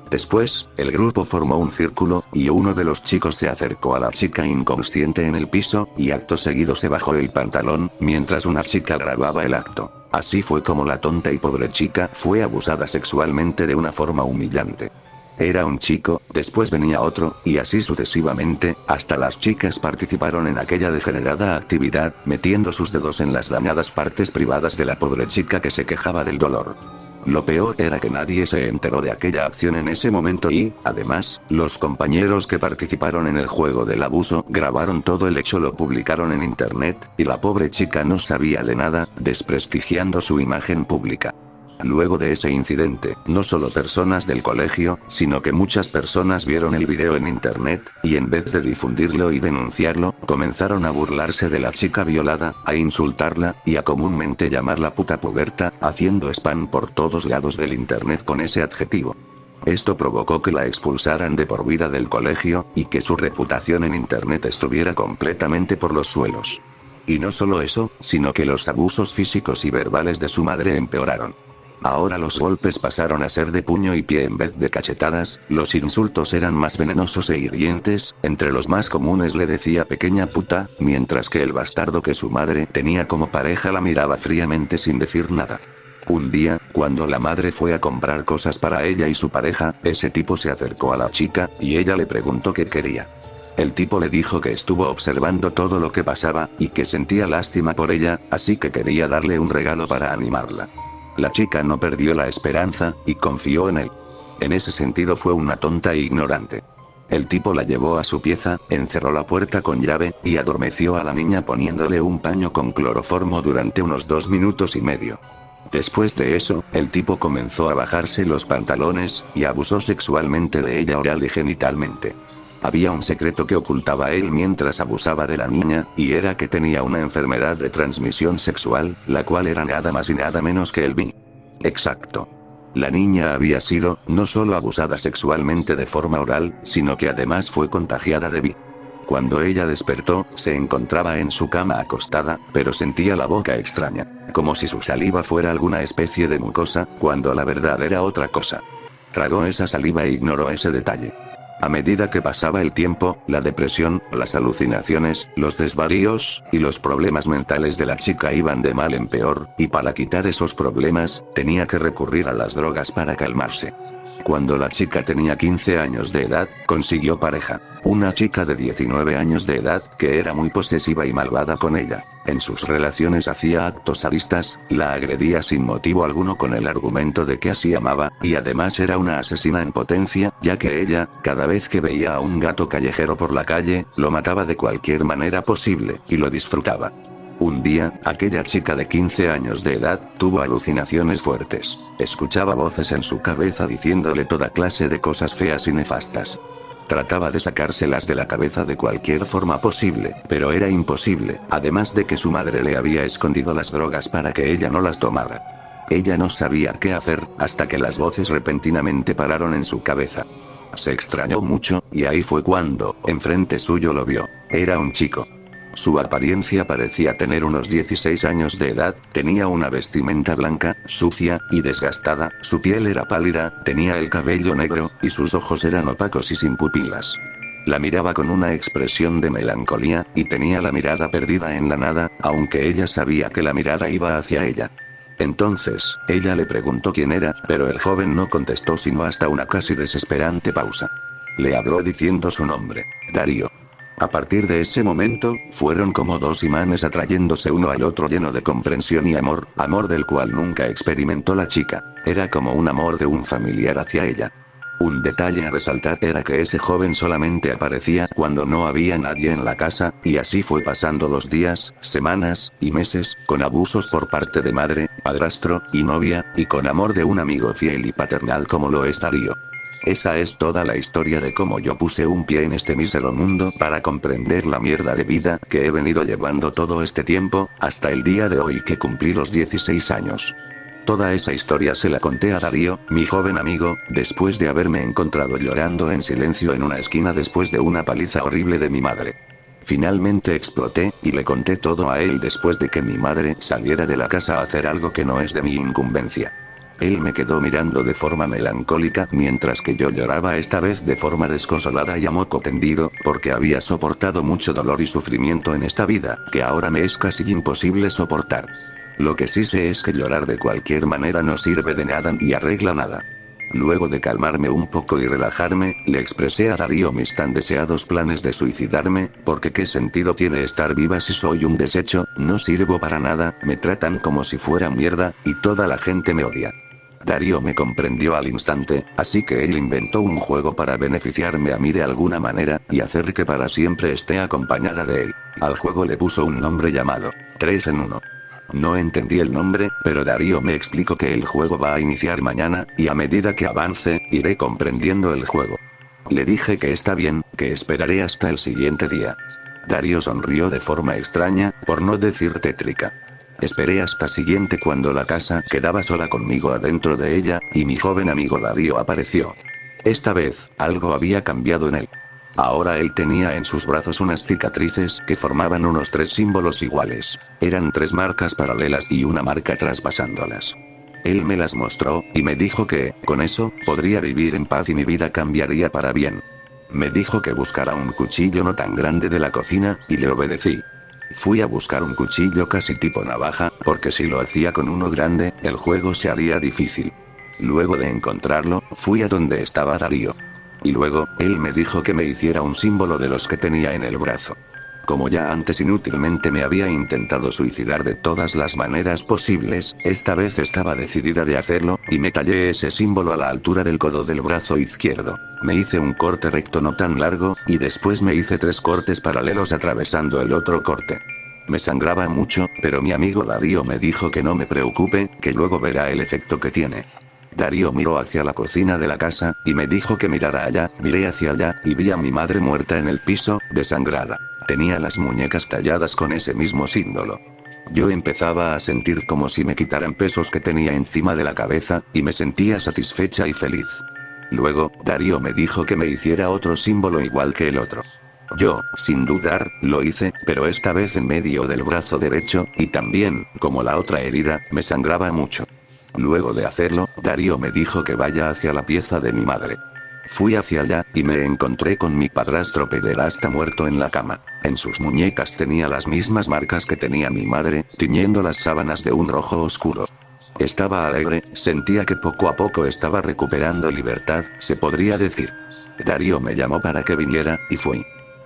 Después, el grupo formó un círculo, y uno de los chicos se acercó a la chica inconsciente en el piso, y acto seguido se bajó el pantalón, mientras una chica grababa el acto. Así fue como la tonta y pobre chica fue abusada sexualmente de una forma humillante. Era un chico, después venía otro, y así sucesivamente, hasta las chicas participaron en aquella degenerada actividad, metiendo sus dedos en las dañadas partes privadas de la pobre chica que se quejaba del dolor. Lo peor era que nadie se enteró de aquella acción en ese momento y, además, los compañeros que participaron en el juego del abuso grabaron todo el hecho, lo publicaron en internet, y la pobre chica no sabía de nada, desprestigiando su imagen pública. Luego de ese incidente, no solo personas del colegio, sino que muchas personas vieron el video en internet, y en vez de difundirlo y denunciarlo, comenzaron a burlarse de la chica violada, a insultarla, y a comúnmente llamarla puta puberta, haciendo spam por todos lados del internet con ese adjetivo. Esto provocó que la expulsaran de por vida del colegio, y que su reputación en internet estuviera completamente por los suelos. Y no solo eso, sino que los abusos físicos y verbales de su madre empeoraron. Ahora los golpes pasaron a ser de puño y pie en vez de cachetadas, los insultos eran más venenosos e hirientes, entre los más comunes le decía pequeña puta, mientras que el bastardo que su madre tenía como pareja la miraba fríamente sin decir nada. Un día, cuando la madre fue a comprar cosas para ella y su pareja, ese tipo se acercó a la chica, y ella le preguntó qué quería. El tipo le dijo que estuvo observando todo lo que pasaba, y que sentía lástima por ella, así que quería darle un regalo para animarla. La chica no perdió la esperanza, y confió en él. En ese sentido fue una tonta e ignorante. El tipo la llevó a su pieza, encerró la puerta con llave, y adormeció a la niña poniéndole un paño con cloroformo durante unos 2 minutos y medio. Después de eso, el tipo comenzó a bajarse los pantalones, y abusó sexualmente de ella oral y genitalmente. Había un secreto que ocultaba él mientras abusaba de la niña, y era que tenía una enfermedad de transmisión sexual, la cual era nada más y nada menos que el VIH. Exacto. La niña había sido, no solo abusada sexualmente de forma oral, sino que además fue contagiada de VIH. Cuando ella despertó, se encontraba en su cama acostada, pero sentía la boca extraña, como si su saliva fuera alguna especie de mucosa, cuando la verdad era otra cosa. Tragó esa saliva e ignoró ese detalle. A medida que pasaba el tiempo, la depresión, las alucinaciones, los desvaríos, y los problemas mentales de la chica iban de mal en peor, y para quitar esos problemas, tenía que recurrir a las drogas para calmarse. Cuando la chica tenía 15 años de edad, consiguió pareja. Una chica de 19 años de edad, que era muy posesiva y malvada con ella. En sus relaciones hacía actos sadistas, la agredía sin motivo alguno con el argumento de que así amaba, y además era una asesina en potencia, ya que ella, cada vez que veía a un gato callejero por la calle, lo mataba de cualquier manera posible, y lo disfrutaba. Un día, aquella chica de 15 años de edad, tuvo alucinaciones fuertes. Escuchaba voces en su cabeza diciéndole toda clase de cosas feas y nefastas. Trataba de sacárselas de la cabeza de cualquier forma posible, pero era imposible, además de que su madre le había escondido las drogas para que ella no las tomara. Ella no sabía qué hacer, hasta que las voces repentinamente pararon en su cabeza. Se extrañó mucho, y ahí fue cuando, enfrente suyo lo vio. Era un chico. Su apariencia parecía tener unos 16 años de edad, tenía una vestimenta blanca, sucia y desgastada, su piel era pálida, tenía el cabello negro, y sus ojos eran opacos y sin pupilas. La miraba con una expresión de melancolía, y tenía la mirada perdida en la nada, aunque ella sabía que la mirada iba hacia ella. Entonces, ella le preguntó quién era, pero el joven no contestó sino hasta una casi desesperante pausa. Le habló diciendo su nombre, Darío. A partir de ese momento, fueron como dos imanes atrayéndose uno al otro lleno de comprensión y amor del cual nunca experimentó la chica. Era como un amor de un familiar hacia ella. Un detalle a resaltar era que ese joven solamente aparecía cuando no había nadie en la casa, y así fue pasando los días, semanas, y meses, con abusos por parte de madre, padrastro, y novia, y con amor de un amigo fiel y paternal como lo es Darío. Esa es toda la historia de cómo yo puse un pie en este mísero mundo para comprender la mierda de vida que he venido llevando todo este tiempo, hasta el día de hoy que cumplí los 16 años. Toda esa historia se la conté a Darío, mi joven amigo, después de haberme encontrado llorando en silencio en una esquina después de una paliza horrible de mi madre. Finalmente exploté, y le conté todo a él después de que mi madre saliera de la casa a hacer algo que no es de mi incumbencia. Él me quedó mirando de forma melancólica mientras que yo lloraba esta vez de forma desconsolada y a moco tendido, porque había soportado mucho dolor y sufrimiento en esta vida, que ahora me es casi imposible soportar. Lo que sí sé es que llorar de cualquier manera no sirve de nada ni arregla nada. Luego de calmarme un poco y relajarme, le expresé a Darío mis tan deseados planes de suicidarme, porque qué sentido tiene estar viva si soy un desecho, no sirvo para nada, me tratan como si fuera mierda, y toda la gente me odia. Darío me comprendió al instante, así que él inventó un juego para beneficiarme a mí de alguna manera, y hacer que para siempre esté acompañada de él. Al juego le puso un nombre llamado 3 en 1. No entendí el nombre, pero Darío me explicó que el juego va a iniciar mañana, y a medida que avance, iré comprendiendo el juego. Le dije que está bien, que esperaré hasta el siguiente día. Darío sonrió de forma extraña, por no decir tétrica. Esperé hasta siguiente cuando la casa quedaba sola conmigo adentro de ella, y mi joven amigo Darío apareció. Esta vez, algo había cambiado en él. Ahora él tenía en sus brazos unas cicatrices que formaban unos 3 símbolos iguales. Eran 3 marcas paralelas y una marca traspasándolas. Él me las mostró, y me dijo que, con eso, podría vivir en paz y mi vida cambiaría para bien. Me dijo que buscara un cuchillo no tan grande de la cocina, y le obedecí. Fui a buscar un cuchillo casi tipo navaja, porque si lo hacía con uno grande, el juego se haría difícil. Luego de encontrarlo, fui a donde estaba Darío. Y luego, él me dijo que me hiciera un símbolo de los que tenía en el brazo. Como ya antes inútilmente me había intentado suicidar de todas las maneras posibles, esta vez estaba decidida de hacerlo, y me tallé ese símbolo a la altura del codo del brazo izquierdo. Me hice un corte recto no tan largo, y después me hice 3 cortes paralelos atravesando el otro corte. Me sangraba mucho, pero mi amigo Darío me dijo que no me preocupe, que luego verá el efecto que tiene. Darío miró hacia la cocina de la casa, y me dijo que mirara allá, miré hacia allá, y vi a mi madre muerta en el piso, desangrada. Tenía las muñecas talladas con ese mismo símbolo. Yo empezaba a sentir como si me quitaran pesos que tenía encima de la cabeza, y me sentía satisfecha y feliz. Luego, Darío me dijo que me hiciera otro símbolo igual que el otro. Yo, sin dudar, lo hice, pero esta vez en medio del brazo derecho, y también, como la otra herida, me sangraba mucho. Luego de hacerlo, Darío me dijo que vaya hacia la pieza de mi madre. Fui hacia allá, y me encontré con mi padrastro pederasta muerto en la cama. En sus muñecas tenía las mismas marcas que tenía mi madre, tiñendo las sábanas de un rojo oscuro. Estaba alegre, sentía que poco a poco estaba recuperando libertad, se podría decir. Darío me llamó para que viniera, y fui.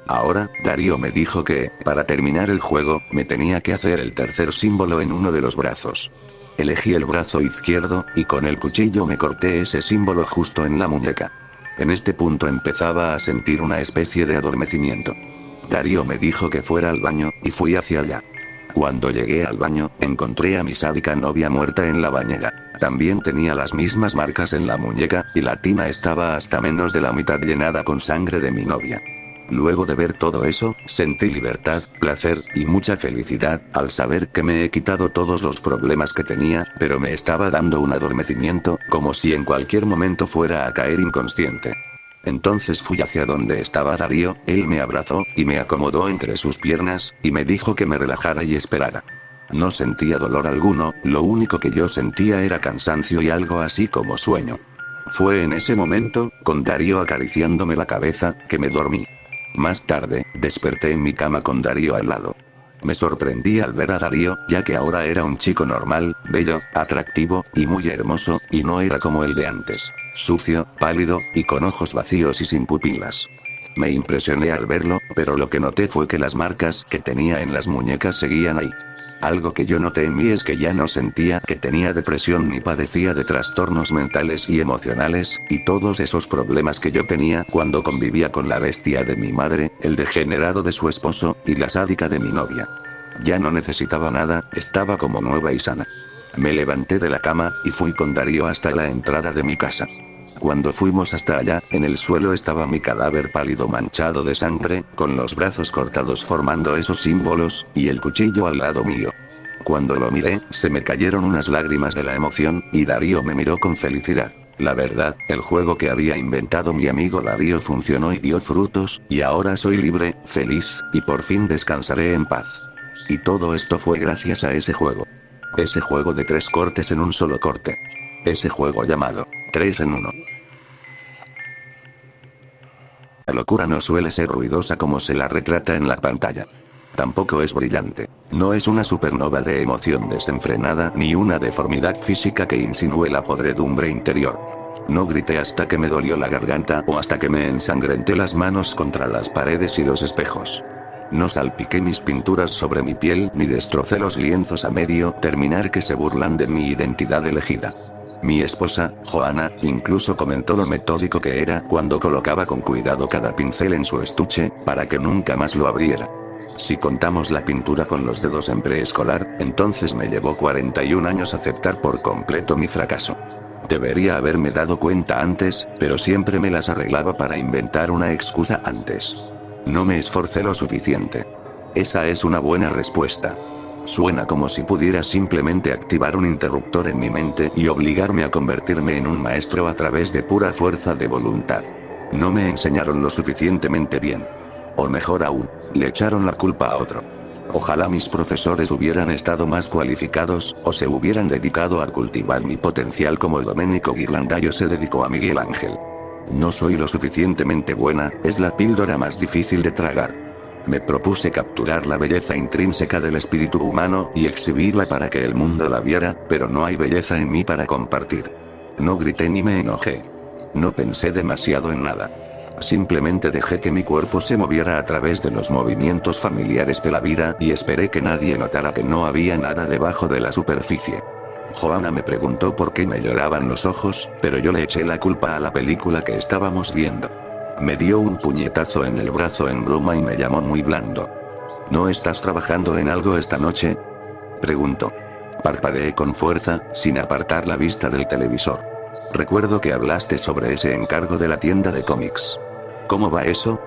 Ahora, Darío me dijo que, para terminar el juego, me tenía que hacer el tercer símbolo en uno de los brazos. Elegí el brazo izquierdo, y con el cuchillo me corté ese símbolo justo en la muñeca. En este punto empezaba a sentir una especie de adormecimiento. Darío me dijo que fuera al baño, y fui hacia allá. Cuando llegué al baño, encontré a mi sádica novia muerta en la bañera. También tenía las mismas marcas en la muñeca, y la tina estaba hasta menos de la mitad llenada con sangre de mi novia. Luego de ver todo eso, sentí libertad, placer, y mucha felicidad, al saber que me he quitado todos los problemas que tenía, pero me estaba dando un adormecimiento, como si en cualquier momento fuera a caer inconsciente. Entonces fui hacia donde estaba Darío, él me abrazó, y me acomodó entre sus piernas, y me dijo que me relajara y esperara. No sentía dolor alguno, lo único que yo sentía era cansancio y algo así como sueño. Fue en ese momento, con Darío acariciándome la cabeza, que me dormí. Más tarde, desperté en mi cama con Darío al lado. Me sorprendí al ver a Darío, ya que ahora era un chico normal, bello, atractivo, y muy hermoso, y no era como el de antes, sucio, pálido, y con ojos vacíos y sin pupilas. Me impresioné al verlo, pero lo que noté fue que las marcas que tenía en las muñecas seguían ahí. Algo que yo noté en mí es que ya no sentía que tenía depresión ni padecía de trastornos mentales y emocionales, y todos esos problemas que yo tenía cuando convivía con la bestia de mi madre, el degenerado de su esposo, y la sádica de mi novia. Ya no necesitaba nada, estaba como nueva y sana. Me levanté de la cama, y fui con Darío hasta la entrada de mi casa. Cuando fuimos hasta allá, en el suelo estaba mi cadáver pálido manchado de sangre, con los brazos cortados formando esos símbolos, y el cuchillo al lado mío. Cuando lo miré, se me cayeron unas lágrimas de la emoción, y Darío me miró con felicidad. La verdad, el juego que había inventado mi amigo Darío funcionó y dio frutos, y ahora soy libre, feliz, y por fin descansaré en paz. Y todo esto fue gracias a ese juego. Ese juego de 3 cortes en un solo corte. Ese juego llamado 3 en 1. La locura no suele ser ruidosa como se la retrata en la pantalla. Tampoco es brillante. No es una supernova de emoción desenfrenada ni una deformidad física que insinúe la podredumbre interior. No grité hasta que me dolió la garganta o hasta que me ensangrenté las manos contra las paredes y los espejos. No salpiqué mis pinturas sobre mi piel ni destrocé los lienzos a medio terminar que se burlan de mi identidad elegida. Mi esposa, Joana, incluso comentó lo metódico que era cuando colocaba con cuidado cada pincel en su estuche, para que nunca más lo abriera. Si contamos la pintura con los dedos en preescolar, entonces me llevó 41 años aceptar por completo mi fracaso. Debería haberme dado cuenta antes, pero siempre me las arreglaba para inventar una excusa antes. No me esforcé lo suficiente. Esa es una buena respuesta. Suena como si pudiera simplemente activar un interruptor en mi mente y obligarme a convertirme en un maestro a través de pura fuerza de voluntad. No me enseñaron lo suficientemente bien. O mejor aún, le echaron la culpa a otro. Ojalá mis profesores hubieran estado más cualificados, o se hubieran dedicado a cultivar mi potencial como Domenico Ghirlandaio se dedicó a Miguel Ángel. No soy lo suficientemente buena, es la píldora más difícil de tragar. Me propuse capturar la belleza intrínseca del espíritu humano y exhibirla para que el mundo la viera, pero no hay belleza en mí para compartir. No grité ni me enojé. No pensé demasiado en nada. Simplemente dejé que mi cuerpo se moviera a través de los movimientos familiares de la vida y esperé que nadie notara que no había nada debajo de la superficie. Joana me preguntó por qué me lloraban los ojos, pero yo le eché la culpa a la película que estábamos viendo. Me dio un puñetazo en el brazo en broma y me llamó muy blando. ¿No estás trabajando en algo esta noche?, preguntó. Parpadeé con fuerza, sin apartar la vista del televisor. Recuerdo que hablaste sobre ese encargo de la tienda de cómics. ¿Cómo va eso?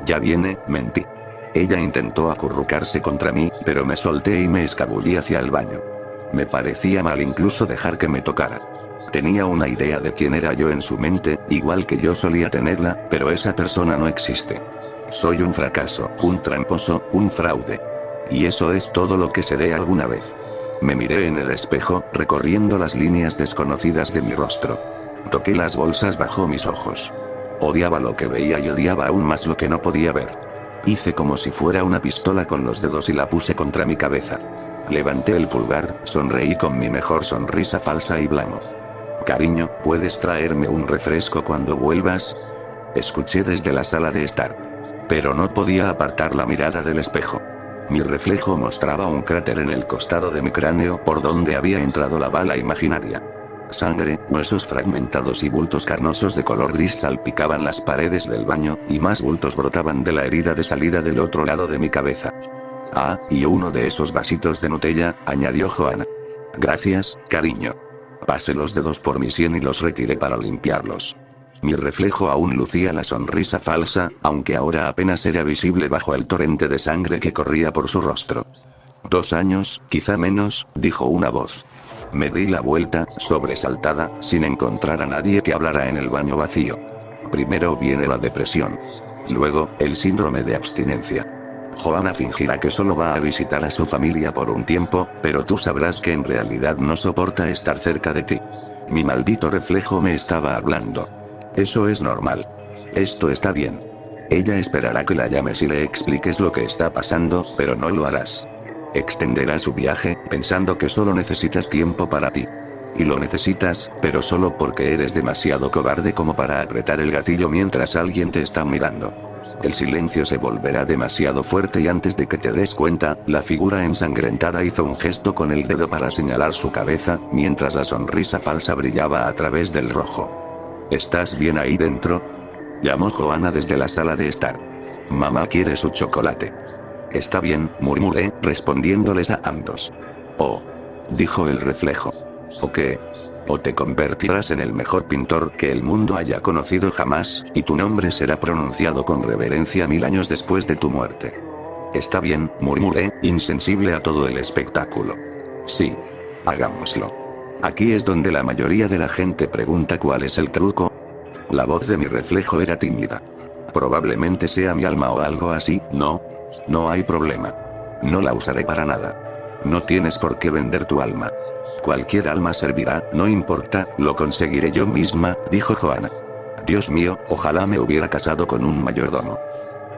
Ya viene, mentí. Ella intentó acurrucarse contra mí, pero me solté y me escabullí hacia el baño. Me parecía mal incluso dejar que me tocara. Tenía una idea de quién era yo en su mente, igual que yo solía tenerla, pero esa persona no existe. Soy un fracaso, un tramposo, un fraude. Y eso es todo lo que seré alguna vez. Me miré en el espejo, recorriendo las líneas desconocidas de mi rostro. Toqué las bolsas bajo mis ojos. Odiaba lo que veía y odiaba aún más lo que no podía ver. Hice como si fuera una pistola con los dedos y la puse contra mi cabeza. Levanté el pulgar, sonreí con mi mejor sonrisa falsa y blamo. Cariño, ¿puedes traerme un refresco cuando vuelvas?, escuché desde la sala de estar. Pero no podía apartar la mirada del espejo. Mi reflejo mostraba un cráter en el costado de mi cráneo por donde había entrado la bala imaginaria. Sangre, huesos fragmentados y bultos carnosos de color gris salpicaban las paredes del baño, y más bultos brotaban de la herida de salida del otro lado de mi cabeza. Ah, y uno de esos vasitos de Nutella, añadió Joanna. Gracias, cariño. Pasé los dedos por mi sien y los retiré para limpiarlos. Mi reflejo aún lucía la sonrisa falsa, aunque ahora apenas era visible bajo el torrente de sangre que corría por su rostro. 2 años, quizá menos, dijo una voz. Me di la vuelta, sobresaltada, sin encontrar a nadie que hablara en el baño vacío. Primero viene la depresión. Luego, el síndrome de abstinencia. Joanna fingirá que solo va a visitar a su familia por un tiempo, pero tú sabrás que en realidad no soporta estar cerca de ti. Mi maldito reflejo me estaba hablando. Eso es normal. Esto está bien. Ella esperará que la llames y le expliques lo que está pasando, pero no lo harás. Extenderá su viaje, pensando que solo necesitas tiempo para ti. Y lo necesitas, pero solo porque eres demasiado cobarde como para apretar el gatillo mientras alguien te está mirando. El silencio se volverá demasiado fuerte y antes de que te des cuenta, la figura ensangrentada hizo un gesto con el dedo para señalar su cabeza, mientras la sonrisa falsa brillaba a través del rojo. ¿Estás bien ahí dentro?, llamó Joanna desde la sala de estar. Mamá quiere su chocolate. Está bien, murmuré, respondiéndoles a ambos. Oh, dijo el reflejo. ¿O qué? O te convertirás en el mejor pintor que el mundo haya conocido jamás, y tu nombre será pronunciado con reverencia 1000 años después de tu muerte. Está bien, murmuré, insensible a todo el espectáculo. Sí. Hagámoslo. Aquí es donde la mayoría de la gente pregunta cuál es el truco. La voz de mi reflejo era tímida. Probablemente sea mi alma o algo así, ¿no? No hay problema. No la usaré para nada. No tienes por qué vender tu alma. Cualquier alma servirá, no importa, lo conseguiré yo misma, dijo Joanna. Dios mío, ojalá me hubiera casado con un mayordomo.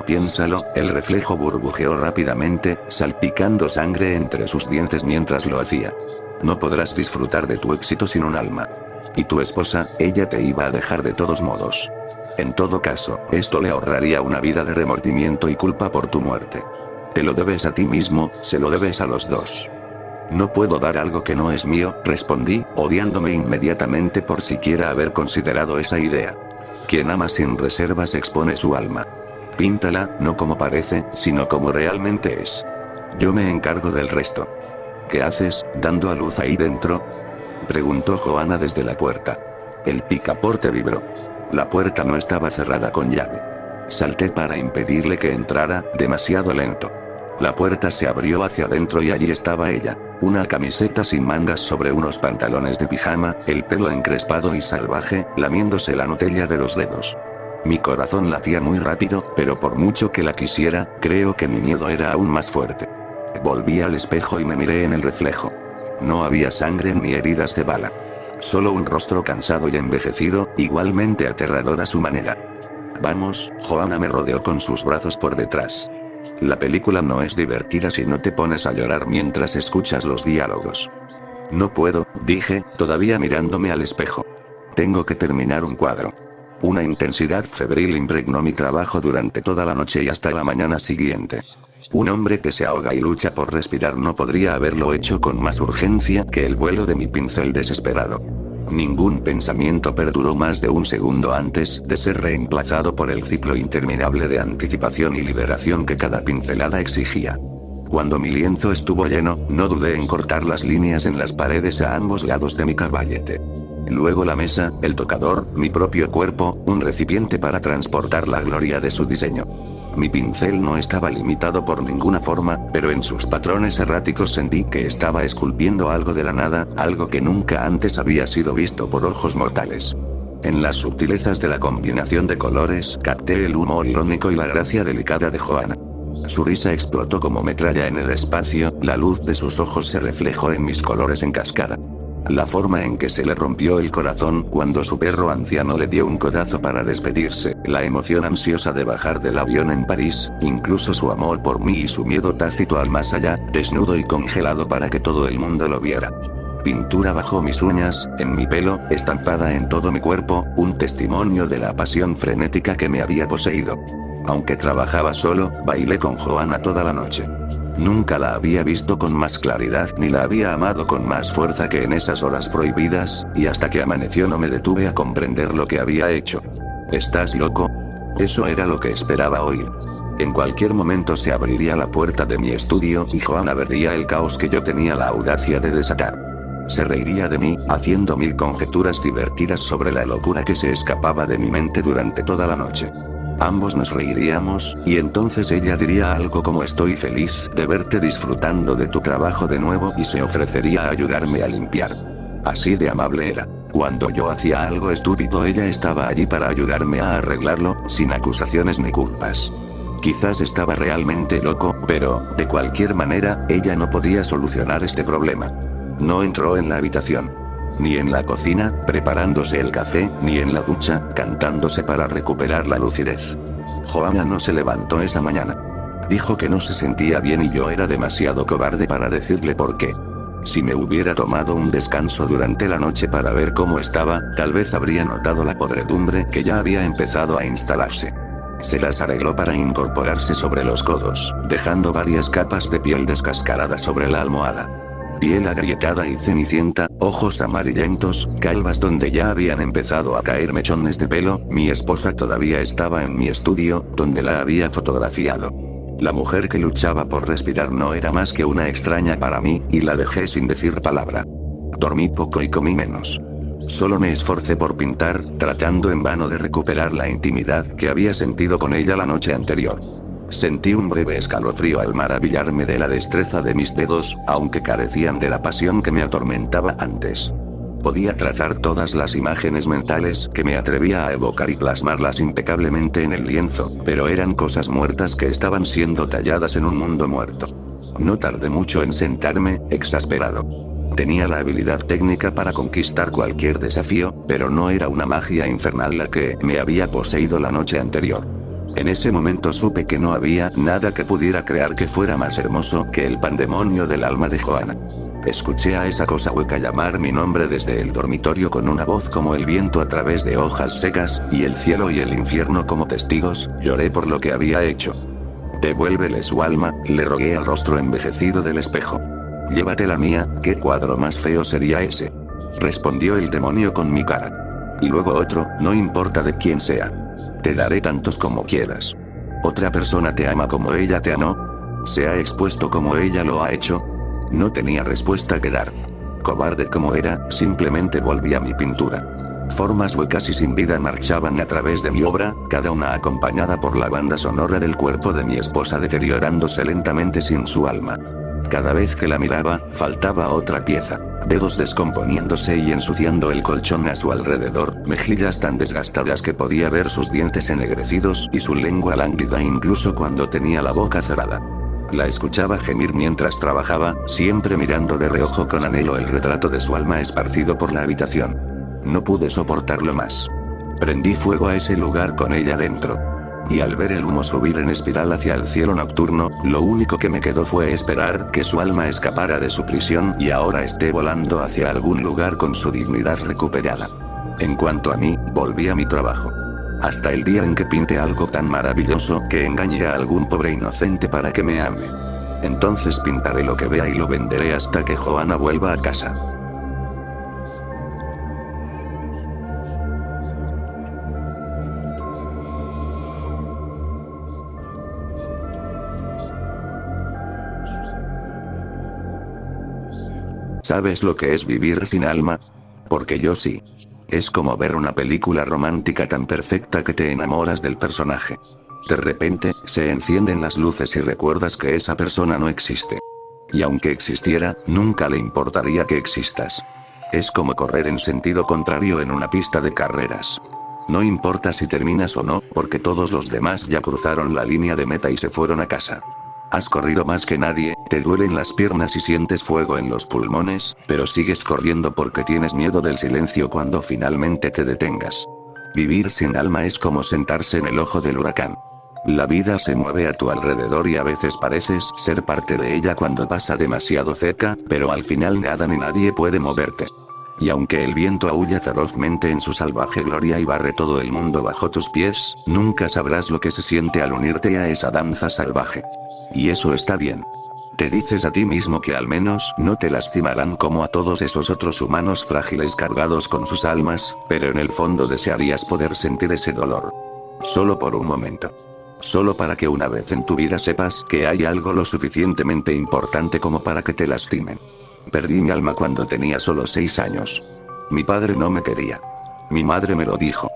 Piénsalo, el reflejo burbujeó rápidamente, salpicando sangre entre sus dientes mientras lo hacía. No podrás disfrutar de tu éxito sin un alma. Y tu esposa, ella te iba a dejar de todos modos. En todo caso, esto le ahorraría una vida de remordimiento y culpa por tu muerte. Te lo debes a ti mismo, se lo debes a los dos. No puedo dar algo que no es mío, respondí, odiándome inmediatamente por siquiera haber considerado esa idea. Quien ama sin reservas expone su alma. Píntala, no como parece, sino como realmente es. Yo me encargo del resto. ¿Qué haces, dando a luz ahí dentro?, preguntó Joanna desde la puerta. El picaporte vibró. La puerta no estaba cerrada con llave. Salté para impedirle que entrara, demasiado lento. La puerta se abrió hacia adentro y allí estaba ella, una camiseta sin mangas sobre unos pantalones de pijama, el pelo encrespado y salvaje, lamiéndose la Nutella de los dedos. Mi corazón latía muy rápido, pero por mucho que la quisiera, creo que mi miedo era aún más fuerte. Volví al espejo y me miré en el reflejo. No había sangre ni heridas de bala. Solo un rostro cansado y envejecido, igualmente aterrador a su manera. Vamos, Joanna me rodeó con sus brazos por detrás. La película no es divertida si no te pones a llorar mientras escuchas los diálogos. No puedo, dije, todavía mirándome al espejo. Tengo que terminar un cuadro. Una intensidad febril impregnó mi trabajo durante toda la noche y hasta la mañana siguiente. Un hombre que se ahoga y lucha por respirar no podría haberlo hecho con más urgencia que el vuelo de mi pincel desesperado. Ningún pensamiento perduró más de un segundo antes de ser reemplazado por el ciclo interminable de anticipación y liberación que cada pincelada exigía. Cuando mi lienzo estuvo lleno, no dudé en cortar las líneas en las paredes a ambos lados de mi caballete. Luego la mesa, el tocador, mi propio cuerpo, un recipiente para transportar la gloria de su diseño. Mi pincel no estaba limitado por ninguna forma, pero en sus patrones erráticos sentí que estaba esculpiendo algo de la nada, algo que nunca antes había sido visto por ojos mortales. En las sutilezas de la combinación de colores, capté el humor irónico y la gracia delicada de Joanna. Su risa explotó como metralla en el espacio, la luz de sus ojos se reflejó en mis colores en cascada. La forma en que se le rompió el corazón cuando su perro anciano le dio un codazo para despedirse, la emoción ansiosa de bajar del avión en París, incluso su amor por mí y su miedo tácito al más allá, desnudo y congelado para que todo el mundo lo viera. Pintura bajo mis uñas, en mi pelo, estampada en todo mi cuerpo, un testimonio de la pasión frenética que me había poseído. Aunque trabajaba solo, bailé con Joanna toda la noche. Nunca la había visto con más claridad ni la había amado con más fuerza que en esas horas prohibidas, y hasta que amaneció no me detuve a comprender lo que había hecho. ¿Estás loco? Eso era lo que esperaba oír. En cualquier momento se abriría la puerta de mi estudio y Joanna vería el caos que yo tenía la audacia de desatar. Se reiría de mí, haciendo mil conjeturas divertidas sobre la locura que se escapaba de mi mente durante toda la noche. Ambos nos reiríamos, y entonces ella diría algo como estoy feliz de verte disfrutando de tu trabajo de nuevo y se ofrecería a ayudarme a limpiar. Así de amable era. Cuando yo hacía algo estúpido ella estaba allí para ayudarme a arreglarlo, sin acusaciones ni culpas. Quizás estaba realmente loco, pero, de cualquier manera, ella no podía solucionar este problema. No entró en la habitación. Ni en la cocina, preparándose el café, ni en la ducha, cantándose para recuperar la lucidez. Joanna no se levantó esa mañana. Dijo que no se sentía bien y yo era demasiado cobarde para decirle por qué. Si me hubiera tomado un descanso durante la noche para ver cómo estaba, tal vez habría notado la podredumbre que ya había empezado a instalarse. Se las arregló para incorporarse sobre los codos, dejando varias capas de piel descascarada sobre la almohada. Piel agrietada y cenicienta, ojos amarillentos, calvas donde ya habían empezado a caer mechones de pelo. Mi esposa todavía estaba en mi estudio, donde la había fotografiado. La mujer que luchaba por respirar no era más que una extraña para mí, y la dejé sin decir palabra. Dormí poco y comí menos. Solo me esforcé por pintar, tratando en vano de recuperar la intimidad que había sentido con ella la noche anterior. Sentí un breve escalofrío al maravillarme de la destreza de mis dedos, aunque carecían de la pasión que me atormentaba antes. Podía trazar todas las imágenes mentales que me atrevía a evocar y plasmarlas impecablemente en el lienzo, pero eran cosas muertas que estaban siendo talladas en un mundo muerto. No tardé mucho en sentarme, exasperado. Tenía la habilidad técnica para conquistar cualquier desafío, pero no era una magia infernal la que me había poseído la noche anterior. En ese momento supe que no había nada que pudiera crear que fuera más hermoso que el pandemonio del alma de Joanna. Escuché a esa cosa hueca llamar mi nombre desde el dormitorio con una voz como el viento a través de hojas secas, y el cielo y el infierno como testigos. Lloré por lo que había hecho. Devuélvele su alma, le rogué al rostro envejecido del espejo. Llévate la mía, ¿qué cuadro más feo sería ese? Respondió el demonio con mi cara. Y luego otro, no importa de quién sea. Te daré tantos como quieras. ¿Otra persona te ama como ella te amó? ¿Se ha expuesto como ella lo ha hecho? No tenía respuesta que dar. Cobarde como era, simplemente volví a mi pintura. Formas huecas y sin vida marchaban a través de mi obra, cada una acompañada por la banda sonora del cuerpo de mi esposa deteriorándose lentamente sin su alma. Cada vez que la miraba, faltaba otra pieza. Dedos descomponiéndose y ensuciando el colchón a su alrededor, mejillas tan desgastadas que podía ver sus dientes ennegrecidos y su lengua lánguida incluso cuando tenía la boca cerrada. La escuchaba gemir mientras trabajaba, siempre mirando de reojo con anhelo el retrato de su alma esparcido por la habitación. No pude soportarlo más. Prendí fuego a ese lugar con ella dentro. Y al ver el humo subir en espiral hacia el cielo nocturno, lo único que me quedó fue esperar que su alma escapara de su prisión y ahora esté volando hacia algún lugar con su dignidad recuperada. En cuanto a mí, volví a mi trabajo. Hasta el día en que pinte algo tan maravilloso que engañe a algún pobre inocente para que me ame. Entonces pintaré lo que vea y lo venderé hasta que Joanna vuelva a casa. ¿Sabes lo que es vivir sin alma? Porque yo sí. Es como ver una película romántica tan perfecta que te enamoras del personaje. De repente, se encienden las luces y recuerdas que esa persona no existe. Y aunque existiera, nunca le importaría que existas. Es como correr en sentido contrario en una pista de carreras. No importa si terminas o no, porque todos los demás ya cruzaron la línea de meta y se fueron a casa. Has corrido más que nadie, te duelen las piernas y sientes fuego en los pulmones, pero sigues corriendo porque tienes miedo del silencio cuando finalmente te detengas. Vivir sin alma es como sentarse en el ojo del huracán. La vida se mueve a tu alrededor y a veces pareces ser parte de ella cuando pasa demasiado cerca, pero al final nada ni nadie puede moverte. Y aunque el viento aúlla ferozmente en su salvaje gloria y barre todo el mundo bajo tus pies, nunca sabrás lo que se siente al unirte a esa danza salvaje. Y eso está bien. Te dices a ti mismo que al menos no te lastimarán como a todos esos otros humanos frágiles cargados con sus almas, pero en el fondo desearías poder sentir ese dolor. Solo por un momento. Solo para que una vez en tu vida sepas que hay algo lo suficientemente importante como para que te lastimen. Perdí mi alma cuando tenía solo 6 años. Mi padre no me quería. Mi madre me lo dijo.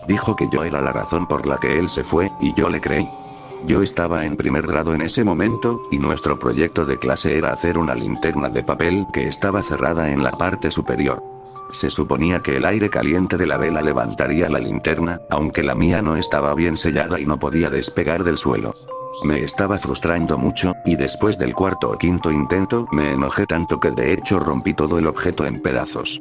Dijo que yo era la razón por la que él se fue, y yo le creí. Yo estaba en primer grado en ese momento, y nuestro proyecto de clase era hacer una linterna de papel que estaba cerrada en la parte superior. Se suponía que el aire caliente de la vela levantaría la linterna, aunque la mía no estaba bien sellada y no podía despegar del suelo. Me estaba frustrando mucho, y después del cuarto o quinto intento, me enojé tanto que de hecho rompí todo el objeto en pedazos.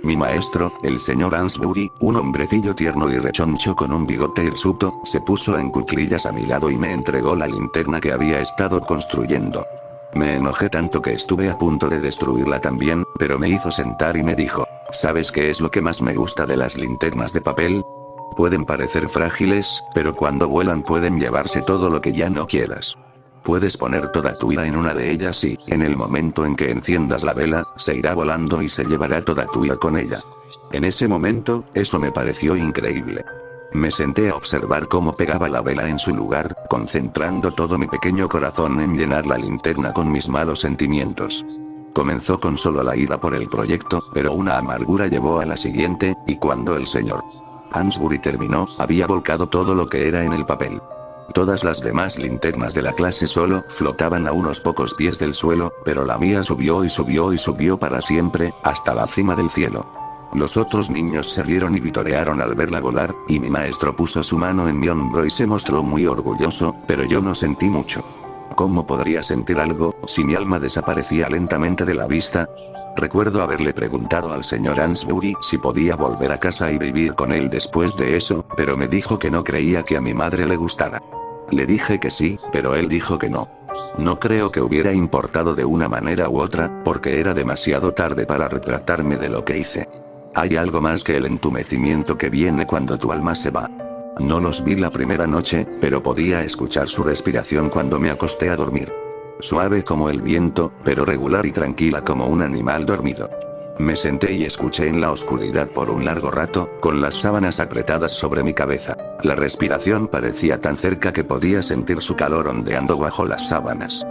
Mi maestro, el señor Ansbury, un hombrecillo tierno y rechoncho con un bigote hirsuto, se puso en cuclillas a mi lado y me entregó la linterna que había estado construyendo. Me enojé tanto que estuve a punto de destruirla también, pero me hizo sentar y me dijo, ¿sabes qué es lo que más me gusta de las linternas de papel? Pueden parecer frágiles, pero cuando vuelan pueden llevarse todo lo que ya no quieras. Puedes poner toda tu vida en una de ellas y, en el momento en que enciendas la vela, se irá volando y se llevará toda tu vida con ella. En ese momento, eso me pareció increíble. Me senté a observar cómo pegaba la vela en su lugar, concentrando todo mi pequeño corazón en llenar la linterna con mis malos sentimientos. Comenzó con solo la ira por el proyecto, pero una amargura llevó a la siguiente, y cuando el señor Ansbury terminó, había volcado todo lo que era en el papel. Todas las demás linternas de la clase solo flotaban a unos pocos pies del suelo, pero la mía subió y subió y subió para siempre, hasta la cima del cielo. Los otros niños se rieron y vitorearon al verla volar, y mi maestro puso su mano en mi hombro y se mostró muy orgulloso, pero yo no sentí mucho. ¿Cómo podría sentir algo, si mi alma desaparecía lentamente de la vista? Recuerdo haberle preguntado al señor Ansbury si podía volver a casa y vivir con él después de eso, pero me dijo que no creía que a mi madre le gustara. Le dije que sí, pero él dijo que no. No creo que hubiera importado de una manera u otra, porque era demasiado tarde para retratarme de lo que hice. Hay algo más que el entumecimiento que viene cuando tu alma se va. No los vi la primera noche, pero podía escuchar su respiración cuando me acosté a dormir. Suave como el viento, pero regular y tranquila como un animal dormido. Me senté y escuché en la oscuridad por un largo rato, con las sábanas apretadas sobre mi cabeza. La respiración parecía tan cerca que podía sentir su calor ondeando bajo las sábanas.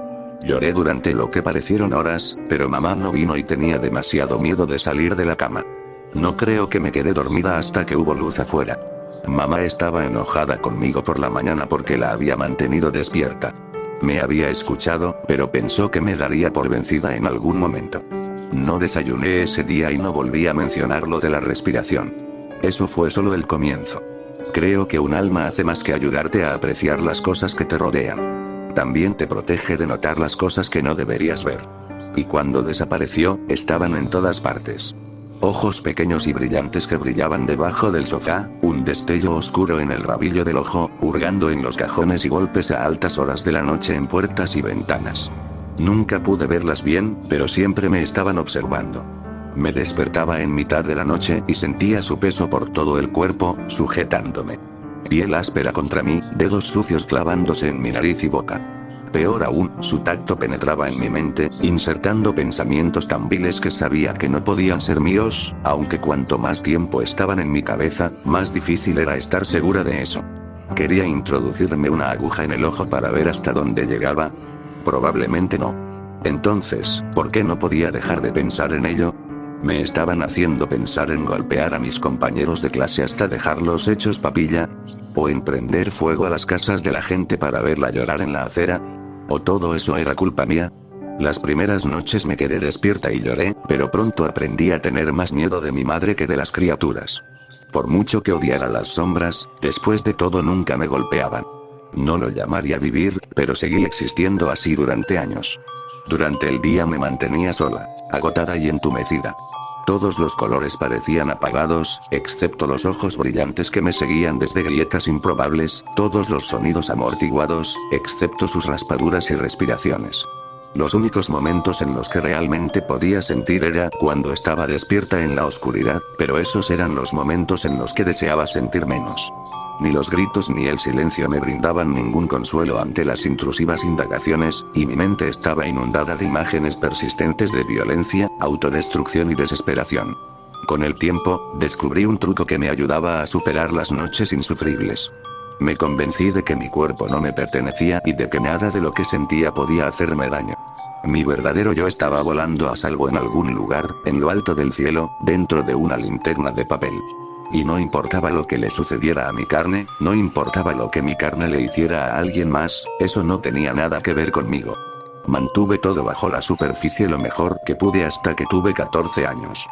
Lloré durante lo que parecieron horas, pero mamá no vino y tenía demasiado miedo de salir de la cama. No creo que me quedé dormida hasta que hubo luz afuera. Mamá estaba enojada conmigo por la mañana porque la había mantenido despierta. Me había escuchado, pero pensó que me daría por vencida en algún momento. No desayuné ese día y no volví a mencionar lo de la respiración. Eso fue solo el comienzo. Creo que un alma hace más que ayudarte a apreciar las cosas que te rodean. También te protege de notar las cosas que no deberías ver. Y cuando desapareció, estaban en todas partes. Ojos pequeños y brillantes que brillaban debajo del sofá, un destello oscuro en el rabillo del ojo, hurgando en los cajones y golpes a altas horas de la noche en puertas y ventanas. Nunca pude verlas bien, pero siempre me estaban observando. Me despertaba en mitad de la noche y sentía su peso por todo el cuerpo, sujetándome. Piel áspera contra mí, dedos sucios clavándose en mi nariz y boca. Peor aún, su tacto penetraba en mi mente, insertando pensamientos tan viles que sabía que no podían ser míos, aunque cuanto más tiempo estaban en mi cabeza, más difícil era estar segura de eso. ¿Quería introducirme una aguja en el ojo para ver hasta dónde llegaba? Probablemente no. Entonces, ¿por qué no podía dejar de pensar en ello? ¿Me estaban haciendo pensar en golpear a mis compañeros de clase hasta dejarlos hechos papilla? ¿O en prender fuego a las casas de la gente para verla llorar en la acera? ¿O todo eso era culpa mía? Las primeras noches me quedé despierta y lloré, pero pronto aprendí a tener más miedo de mi madre que de las criaturas. Por mucho que odiara las sombras, después de todo nunca me golpeaban. No lo llamaría vivir, pero seguí existiendo así durante años. Durante el día me mantenía sola, agotada y entumecida. Todos los colores parecían apagados, excepto los ojos brillantes que me seguían desde grietas improbables, todos los sonidos amortiguados, excepto sus raspaduras y respiraciones. Los únicos momentos en los que realmente podía sentir era cuando estaba despierta en la oscuridad, pero esos eran los momentos en los que deseaba sentir menos. Ni los gritos ni el silencio me brindaban ningún consuelo ante las intrusivas indagaciones, y mi mente estaba inundada de imágenes persistentes de violencia, autodestrucción y desesperación. Con el tiempo, descubrí un truco que me ayudaba a superar las noches insufribles. Me convencí de que mi cuerpo no me pertenecía y de que nada de lo que sentía podía hacerme daño. Mi verdadero yo estaba volando a salvo en algún lugar, en lo alto del cielo, dentro de una linterna de papel. Y no importaba lo que le sucediera a mi carne, no importaba lo que mi carne le hiciera a alguien más, eso no tenía nada que ver conmigo. Mantuve todo bajo la superficie lo mejor que pude hasta que tuve 14 años.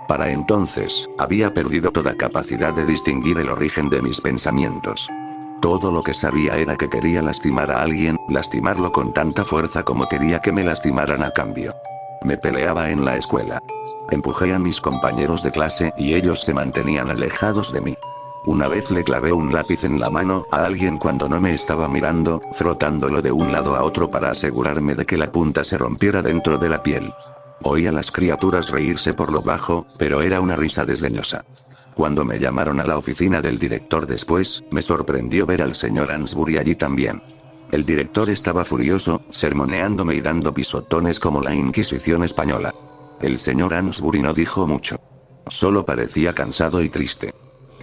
Para entonces, había perdido toda capacidad de distinguir el origen de mis pensamientos. Todo lo que sabía era que quería lastimar a alguien, lastimarlo con tanta fuerza como quería que me lastimaran a cambio. Me peleaba en la escuela. Empujé a mis compañeros de clase y ellos se mantenían alejados de mí. Una vez le clavé un lápiz en la mano a alguien cuando no me estaba mirando, frotándolo de un lado a otro para asegurarme de que la punta se rompiera dentro de la piel. Oí a las criaturas reírse por lo bajo, pero era una risa desdeñosa. Cuando me llamaron a la oficina del director después, me sorprendió ver al señor Ansbury allí también. El director estaba furioso, sermoneándome y dando pisotones como la Inquisición española. El señor Ansbury no dijo mucho. Solo parecía cansado y triste.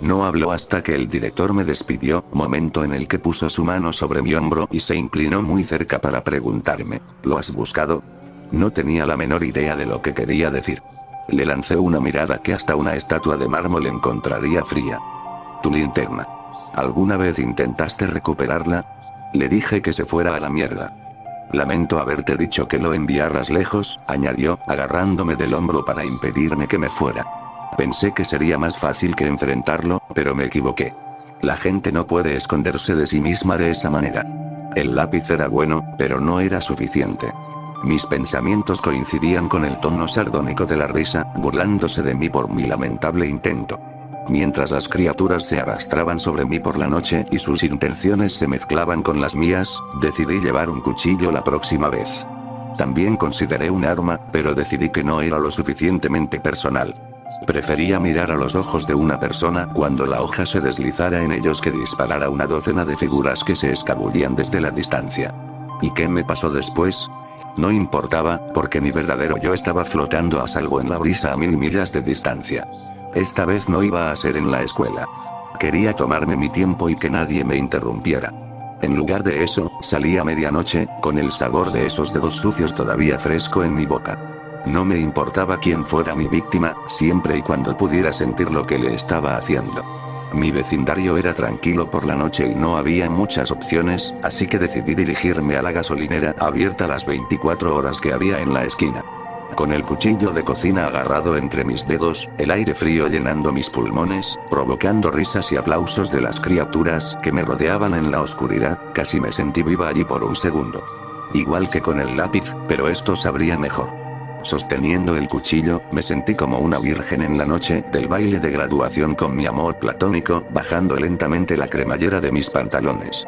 No habló hasta que el director me despidió, momento en el que puso su mano sobre mi hombro y se inclinó muy cerca para preguntarme, ¿lo has buscado? No tenía la menor idea de lo que quería decir. Le lancé una mirada que hasta una estatua de mármol encontraría fría. Tu linterna. ¿Alguna vez intentaste recuperarla? Le dije que se fuera a la mierda. Lamento haberte dicho que lo enviaras lejos, añadió, agarrándome del hombro para impedirme que me fuera. Pensé que sería más fácil que enfrentarlo, pero me equivoqué. La gente no puede esconderse de sí misma de esa manera. El lápiz era bueno, pero no era suficiente. Mis pensamientos coincidían con el tono sardónico de la risa, burlándose de mí por mi lamentable intento. Mientras las criaturas se arrastraban sobre mí por la noche y sus intenciones se mezclaban con las mías, decidí llevar un cuchillo la próxima vez. También consideré un arma, pero decidí que no era lo suficientemente personal. Prefería mirar a los ojos de una persona cuando la hoja se deslizara en ellos que disparar a una docena de figuras que se escabullían desde la distancia. ¿Y qué me pasó después? No importaba, porque mi verdadero yo estaba flotando a salvo en la brisa a 1000 millas de distancia. Esta vez no iba a ser en la escuela. Quería tomarme mi tiempo y que nadie me interrumpiera. En lugar de eso, salí a medianoche, con el sabor de esos dedos sucios todavía fresco en mi boca. No me importaba quién fuera mi víctima, siempre y cuando pudiera sentir lo que le estaba haciendo. Mi vecindario era tranquilo por la noche y no había muchas opciones, así que decidí dirigirme a la gasolinera abierta las 24 horas que había en la esquina. Con el cuchillo de cocina agarrado entre mis dedos, el aire frío llenando mis pulmones, provocando risas y aplausos de las criaturas que me rodeaban en la oscuridad, casi me sentí viva allí por un segundo. Igual que con el lápiz, pero esto sabría mejor. Sosteniendo el cuchillo, me sentí como una virgen en la noche del baile de graduación con mi amor platónico, bajando lentamente la cremallera de mis pantalones.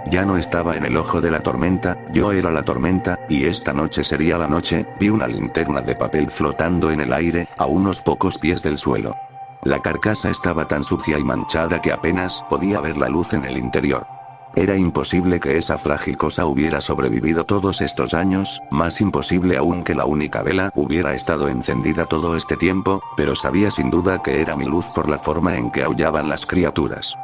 Ya no estaba en el ojo de la tormenta, yo era la tormenta, y esta noche sería la noche. Vi una linterna de papel flotando en el aire, a unos pocos pies del suelo. La carcasa estaba tan sucia y manchada que apenas podía ver la luz en el interior. Era imposible que esa frágil cosa hubiera sobrevivido todos estos años, más imposible aún que la única vela hubiera estado encendida todo este tiempo, pero sabía sin duda que era mi luz por la forma en que aullaban las criaturas.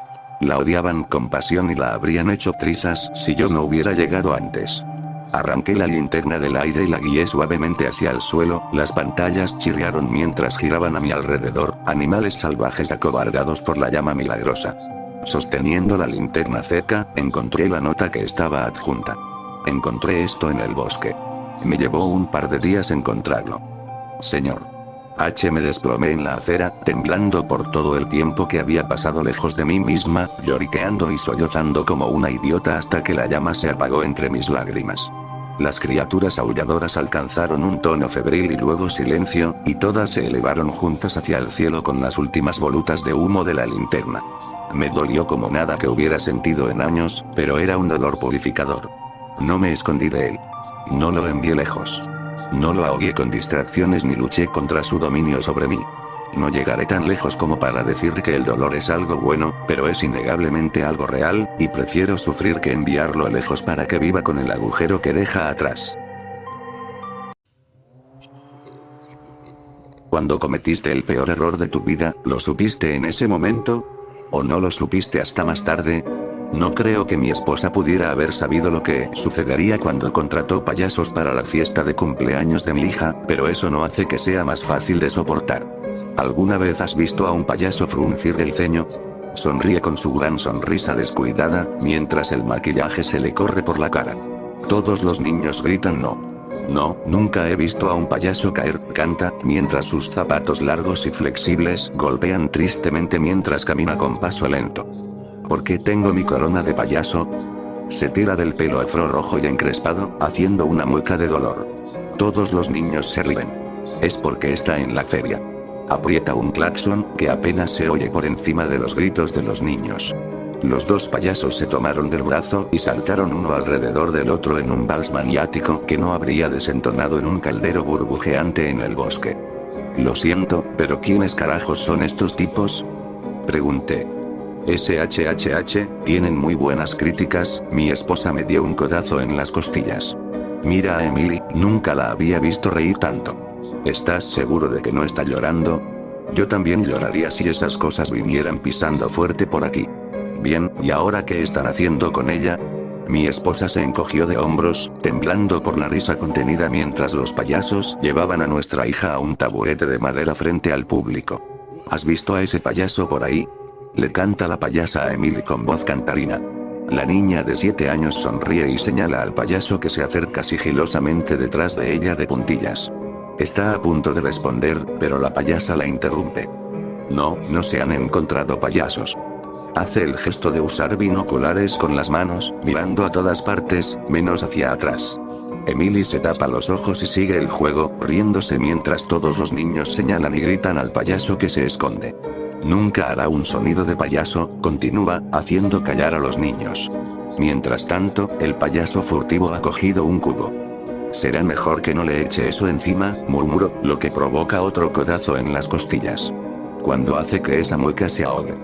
La odiaban con pasión y la habrían hecho trizas si yo no hubiera llegado antes. Arranqué la linterna del aire y la guié suavemente hacia el suelo, las pantallas chirriaron mientras giraban a mi alrededor, animales salvajes acobardados por la llama milagrosa. Sosteniendo la linterna cerca, encontré la nota que estaba adjunta. Encontré esto en el bosque. Me llevó un par de días encontrarlo. Señor me desplomé en la acera, temblando por todo el tiempo que había pasado lejos de mí misma, lloriqueando y sollozando como una idiota hasta que la llama se apagó entre mis lágrimas. Las criaturas aulladoras alcanzaron un tono febril y luego silencio, y todas se elevaron juntas hacia el cielo con las últimas volutas de humo de la linterna. Me dolió como nada que hubiera sentido en años, pero era un dolor purificador. No me escondí de él. No lo envié lejos. No lo ahogué con distracciones ni luché contra su dominio sobre mí. No llegaré tan lejos como para decir que el dolor es algo bueno, pero es innegablemente algo real, y prefiero sufrir que enviarlo lejos para que viva con el agujero que deja atrás. Cuando cometiste el peor error de tu vida, ¿lo supiste en ese momento? ¿O no lo supiste hasta más tarde? No creo que mi esposa pudiera haber sabido lo que sucedería cuando contrató payasos para la fiesta de cumpleaños de mi hija, pero eso no hace que sea más fácil de soportar. ¿Alguna vez has visto a un payaso fruncir el ceño? Sonríe con su gran sonrisa descuidada, mientras el maquillaje se le corre por la cara. Todos los niños gritan no. No, nunca he visto a un payaso caer, canta, mientras sus zapatos largos y flexibles golpean tristemente mientras camina con paso lento. ¿Por qué tengo mi corona de payaso? Se tira del pelo afro rojo y encrespado, haciendo una mueca de dolor. Todos los niños se ríen. Es porque está en la feria. Aprieta un claxon, que apenas se oye por encima de los gritos de los niños. Los dos payasos se tomaron del brazo y saltaron uno alrededor del otro en un vals maniático que no habría desentonado en un caldero burbujeante en el bosque. Lo siento, pero ¿quiénes carajos son estos tipos? Pregunté. SHHH, tienen muy buenas críticas, mi esposa me dio un codazo en las costillas. Mira a Emily, nunca la había visto reír tanto. ¿Estás seguro de que no está llorando? Yo también lloraría si esas cosas vinieran pisando fuerte por aquí. Bien, ¿y ahora qué están haciendo con ella? Mi esposa se encogió de hombros, temblando por la risa contenida mientras los payasos llevaban a nuestra hija a un taburete de madera frente al público. ¿Has visto a ese payaso por ahí? Le canta la payasa a Emily con voz cantarina. La niña de 7 años sonríe y señala al payaso que se acerca sigilosamente detrás de ella de puntillas. Está a punto de responder, pero la payasa la interrumpe. No, no se han encontrado payasos. Hace el gesto de usar binoculares con las manos, mirando a todas partes, menos hacia atrás. Emily se tapa los ojos y sigue el juego, riéndose mientras todos los niños señalan y gritan al payaso que se esconde. Nunca hará un sonido de payaso, continúa, haciendo callar a los niños. Mientras tanto, el payaso furtivo ha cogido un cubo. Será mejor que no le eche eso encima, murmuró, lo que provoca otro codazo en las costillas. Cuando hace que esa mueca se ahogue.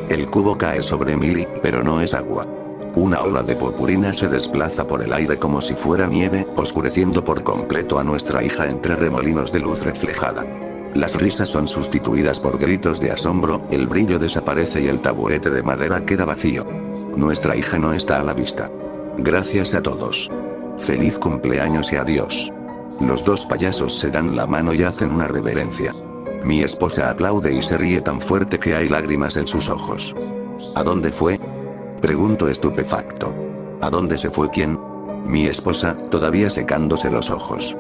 El cubo cae sobre Emily, pero no es agua. Una ola de purpurina se desplaza por el aire como si fuera nieve, oscureciendo por completo a nuestra hija entre remolinos de luz reflejada. Las risas son sustituidas por gritos de asombro, el brillo desaparece y el taburete de madera queda vacío. Nuestra hija no está a la vista. Gracias a todos. Feliz cumpleaños y adiós. Los dos payasos se dan la mano y hacen una reverencia. Mi esposa aplaude y se ríe tan fuerte que hay lágrimas en sus ojos. ¿A dónde fue? Pregunto estupefacto. ¿A dónde se fue quién? Mi esposa, todavía secándose los ojos.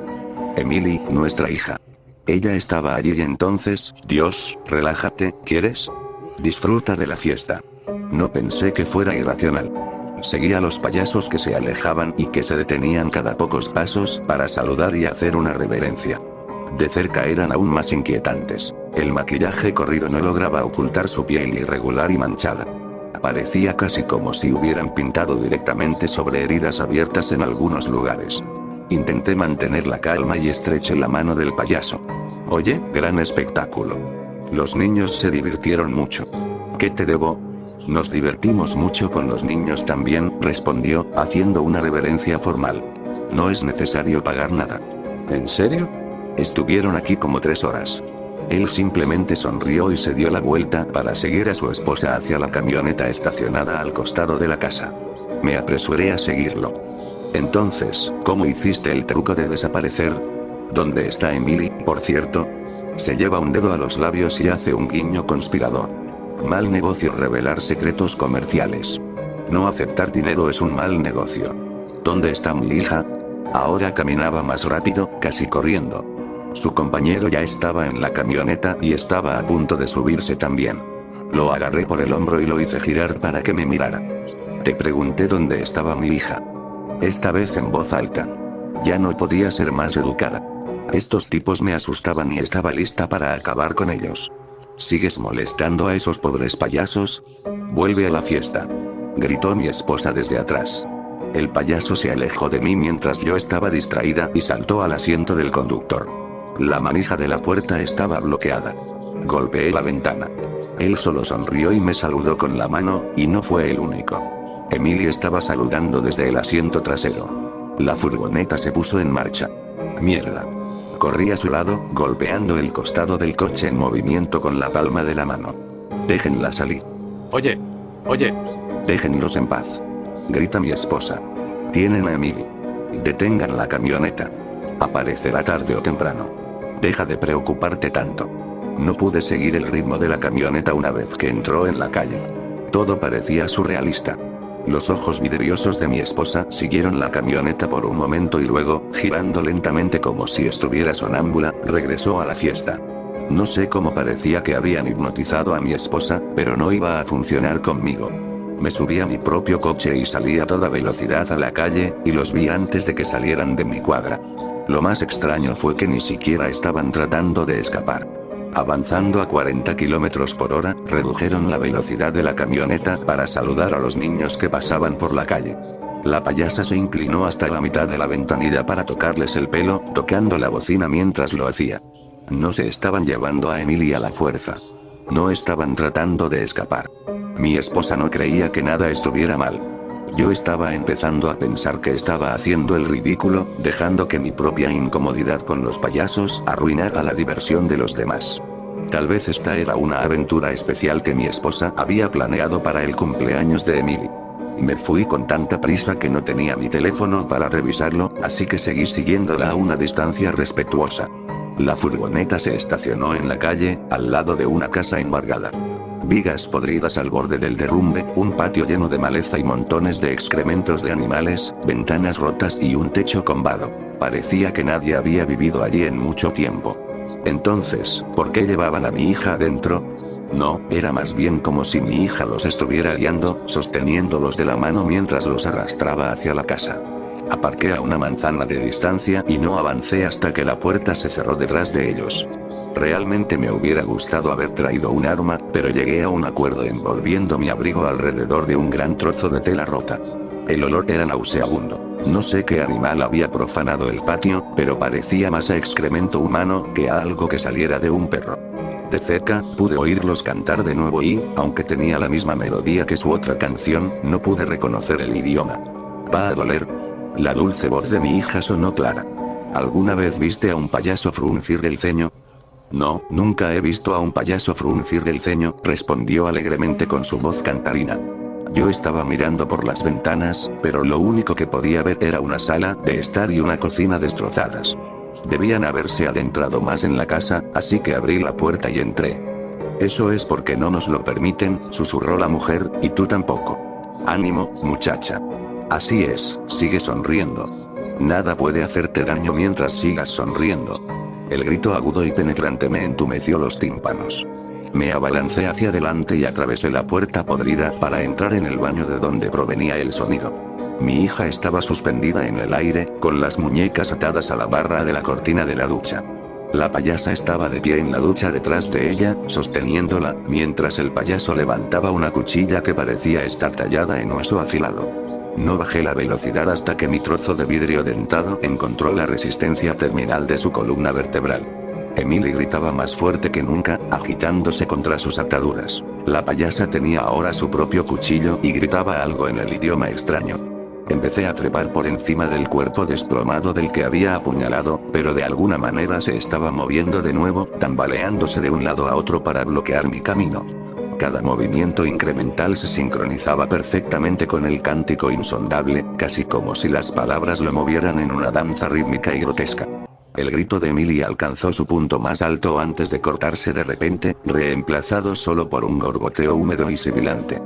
Emily, nuestra hija. Ella estaba allí y entonces, Dios, relájate, ¿quieres? Disfruta de la fiesta. No pensé que fuera irracional. Seguí a los payasos que se alejaban y que se detenían cada pocos pasos para saludar y hacer una reverencia. De cerca eran aún más inquietantes. El maquillaje corrido no lograba ocultar su piel irregular y manchada. Parecía casi como si hubieran pintado directamente sobre heridas abiertas en algunos lugares. Intenté mantener la calma y estreché la mano del payaso. Oye, gran espectáculo. Los niños se divirtieron mucho. ¿Qué te debo? Nos divertimos mucho con los niños también, respondió, haciendo una reverencia formal. No es necesario pagar nada. ¿En serio? Estuvieron aquí como 3 horas. Él simplemente sonrió y se dio la vuelta para seguir a su esposa hacia la camioneta estacionada al costado de la casa. Me apresuré a seguirlo. Entonces, ¿cómo hiciste el truco de desaparecer? ¿Dónde está Emily, por cierto? Se lleva un dedo a los labios y hace un guiño conspirador. Mal negocio revelar secretos comerciales. No aceptar dinero es un mal negocio. ¿Dónde está mi hija? Ahora caminaba más rápido, casi corriendo. Su compañero ya estaba en la camioneta y estaba a punto de subirse también. Lo agarré por el hombro y lo hice girar para que me mirara. Te pregunté dónde estaba mi hija. Esta vez en voz alta. Ya no podía ser más educada. Estos tipos me asustaban y estaba lista para acabar con ellos. ¿Sigues molestando a esos pobres payasos? Vuelve a la fiesta. Gritó mi esposa desde atrás. El payaso se alejó de mí mientras yo estaba distraída y saltó al asiento del conductor. La manija de la puerta estaba bloqueada. Golpeé la ventana. Él solo sonrió y me saludó con la mano, y no fue el único. Emily estaba saludando desde el asiento trasero. La furgoneta se puso en marcha. Mierda. Corrí a su lado, golpeando el costado del coche en movimiento con la palma de la mano. Déjenla salir. Oye, Oye, Déjenlos en paz. Grita mi esposa. Tienen a Emily. Detengan la camioneta. Aparecerá tarde o temprano. Deja de preocuparte tanto. No pude seguir el ritmo de la camioneta una vez que entró en la calle. Todo parecía surrealista. Los ojos vidriosos de mi esposa siguieron la camioneta por un momento y luego, girando lentamente como si estuviera sonámbula, regresó a la fiesta. No sé cómo parecía que habían hipnotizado a mi esposa, pero no iba a funcionar conmigo. Me subí a mi propio coche y salí a toda velocidad a la calle, y los vi antes de que salieran de mi cuadra. Lo más extraño fue que ni siquiera estaban tratando de escapar. Avanzando a 40 km por hora, redujeron la velocidad de la camioneta para saludar a los niños que pasaban por la calle. La payasa se inclinó hasta la mitad de la ventanilla para tocarles el pelo, tocando la bocina mientras lo hacía. No se estaban llevando a Emily a la fuerza. No estaban tratando de escapar. Mi esposa no creía que nada estuviera mal. Yo estaba empezando a pensar que estaba haciendo el ridículo, dejando que mi propia incomodidad con los payasos arruinara la diversión de los demás. Tal vez esta era una aventura especial que mi esposa había planeado para el cumpleaños de Emily. Me fui con tanta prisa que no tenía mi teléfono para revisarlo, así que seguí siguiéndola a una distancia respetuosa. La furgoneta se estacionó en la calle, al lado de una casa embargada. Vigas podridas al borde del derrumbe, un patio lleno de maleza y montones de excrementos de animales, ventanas rotas y un techo combado. Parecía que nadie había vivido allí en mucho tiempo. Entonces, ¿por qué llevaban a mi hija adentro? No, era más bien como si mi hija los estuviera guiando, sosteniéndolos de la mano mientras los arrastraba hacia la casa. Aparqué a una manzana de distancia y no avancé hasta que la puerta se cerró detrás de ellos. Realmente me hubiera gustado haber traído un arma, pero llegué a un acuerdo envolviendo mi abrigo alrededor de un gran trozo de tela rota. El olor era nauseabundo. No sé qué animal había profanado el patio, pero parecía más a excremento humano que a algo que saliera de un perro. De cerca, pude oírlos cantar de nuevo y, aunque tenía la misma melodía que su otra canción, no pude reconocer el idioma. ¿Va a doler? La dulce voz de mi hija sonó clara. ¿Alguna vez viste a un payaso fruncir el ceño? No, nunca he visto a un payaso fruncir el ceño, respondió alegremente con su voz cantarina. Yo estaba mirando por las ventanas, pero lo único que podía ver era una sala de estar y una cocina destrozadas. Debían haberse adentrado más en la casa, así que abrí la puerta y entré. Eso es porque no nos lo permiten, susurró la mujer, y tú tampoco. Ánimo, muchacha. Así es, sigue sonriendo. Nada puede hacerte daño mientras sigas sonriendo. El grito agudo y penetrante me entumeció los tímpanos. Me abalancé hacia adelante y atravesé la puerta podrida para entrar en el baño de donde provenía el sonido. Mi hija estaba suspendida en el aire, con las muñecas atadas a la barra de la cortina de la ducha. La payasa estaba de pie en la ducha detrás de ella, sosteniéndola, mientras el payaso levantaba una cuchilla que parecía estar tallada en hueso afilado. No bajé la velocidad hasta que mi trozo de vidrio dentado encontró la resistencia terminal de su columna vertebral. Emily gritaba más fuerte que nunca, agitándose contra sus ataduras. La payasa tenía ahora su propio cuchillo y gritaba algo en el idioma extraño. Empecé a trepar por encima del cuerpo desplomado del que había apuñalado, pero de alguna manera se estaba moviendo de nuevo, tambaleándose de un lado a otro para bloquear mi camino. Cada movimiento incremental se sincronizaba perfectamente con el cántico insondable, casi como si las palabras lo movieran en una danza rítmica y grotesca. El grito de Emily alcanzó su punto más alto antes de cortarse de repente, reemplazado solo por un gorgoteo húmedo y sibilante.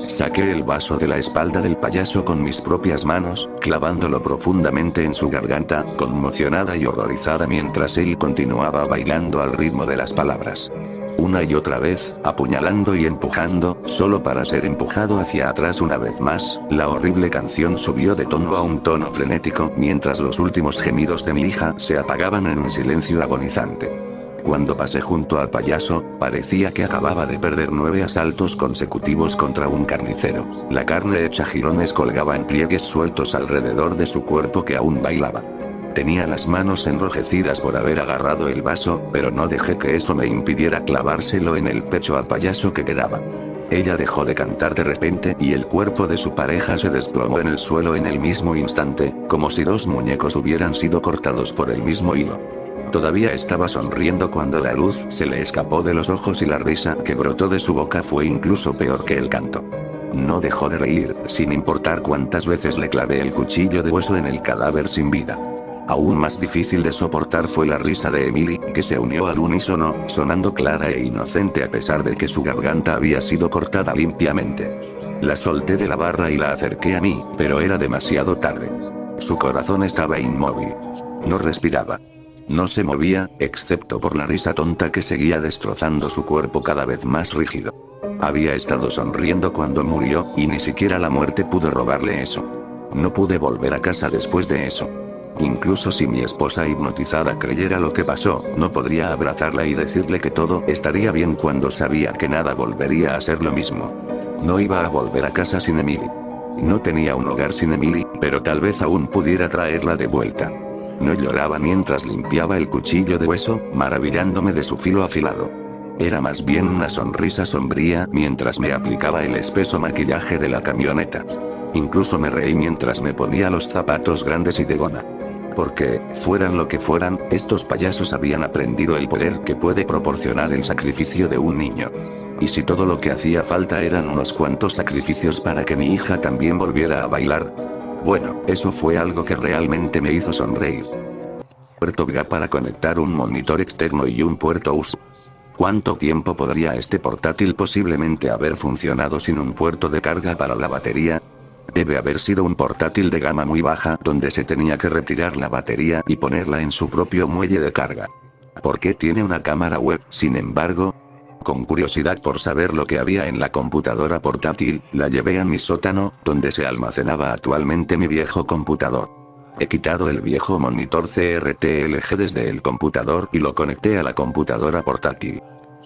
Saqué el vaso de la espalda del payaso con mis propias manos, clavándolo profundamente en su garganta, conmocionada y horrorizada mientras él continuaba bailando al ritmo de las palabras. Una y otra vez, apuñalando y empujando, solo para ser empujado hacia atrás una vez más, la horrible canción subió de tono a un tono frenético mientras los últimos gemidos de mi hija se apagaban en un silencio agonizante. Cuando pasé junto al payaso, parecía que acababa de perder 9 asaltos consecutivos contra un carnicero. La carne hecha jirones colgaba en pliegues sueltos alrededor de su cuerpo que aún bailaba. Tenía las manos enrojecidas por haber agarrado el vaso, pero no dejé que eso me impidiera clavárselo en el pecho al payaso que quedaba. Ella dejó de cantar de repente y el cuerpo de su pareja se desplomó en el suelo en el mismo instante, como si 2 muñecos hubieran sido cortados por el mismo hilo. Todavía estaba sonriendo cuando la luz se le escapó de los ojos y la risa que brotó de su boca fue incluso peor que el canto. No dejó de reír, sin importar cuántas veces le clavé el cuchillo de hueso en el cadáver sin vida. Aún más difícil de soportar fue la risa de Emily, que se unió al unísono, sonando clara e inocente a pesar de que su garganta había sido cortada limpiamente. La solté de la barra y la acerqué a mí, pero era demasiado tarde. Su corazón estaba inmóvil. No respiraba. No se movía, excepto por la risa tonta que seguía destrozando su cuerpo cada vez más rígido. Había estado sonriendo cuando murió, y ni siquiera la muerte pudo robarle eso. No pude volver a casa después de eso. Incluso si mi esposa hipnotizada creyera lo que pasó, no podría abrazarla y decirle que todo estaría bien cuando sabía que nada volvería a ser lo mismo. No iba a volver a casa sin Emily. No tenía un hogar sin Emily, pero tal vez aún pudiera traerla de vuelta. No lloraba mientras limpiaba el cuchillo de hueso, maravillándome de su filo afilado. Era más bien una sonrisa sombría mientras me aplicaba el espeso maquillaje de la camioneta. Incluso me reí mientras me ponía los zapatos grandes y de goma. Porque, fueran lo que fueran, estos payasos habían aprendido el poder que puede proporcionar el sacrificio de un niño. Y si todo lo que hacía falta eran unos cuantos sacrificios para que mi hija también volviera a bailar. Bueno, eso fue algo que realmente me hizo sonreír. Puerto VGA para conectar un monitor externo y un puerto USB. ¿Cuánto tiempo podría este portátil posiblemente haber funcionado sin un puerto de carga para la batería? Debe haber sido un portátil de gama muy baja donde se tenía que retirar la batería y ponerla en su propio muelle de carga. ¿Por qué tiene una cámara web, sin embargo? Con curiosidad por saber lo que había en la computadora portátil, la llevé a mi sótano, donde se almacenaba actualmente mi viejo computador. He quitado el viejo monitor CRT-LG desde el computador y lo conecté a la computadora portátil.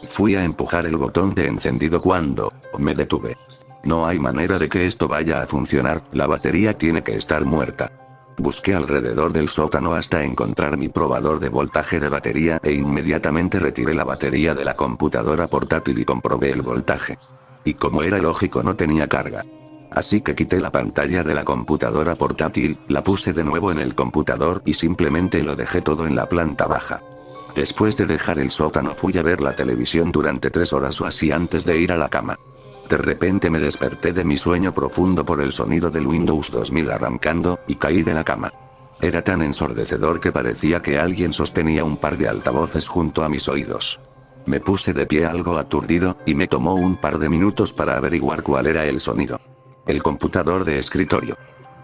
Fui a empujar el botón de encendido cuando me detuve. No hay manera de que esto vaya a funcionar, la batería tiene que estar muerta. Busqué alrededor del sótano hasta encontrar mi probador de voltaje de batería e inmediatamente retiré la batería de la computadora portátil y comprobé el voltaje. Y como era lógico, no tenía carga. Así que quité la pantalla de la computadora portátil, la puse de nuevo en el computador y simplemente lo dejé todo en la planta baja. Después de dejar el sótano fui a ver la televisión durante 3 horas o así antes de ir a la cama. De repente me desperté de mi sueño profundo por el sonido del Windows 2000 arrancando, y caí de la cama. Era tan ensordecedor que parecía que alguien sostenía un par de altavoces junto a mis oídos. Me puse de pie algo aturdido, y me tomó un par de minutos para averiguar cuál era el sonido. El computador de escritorio.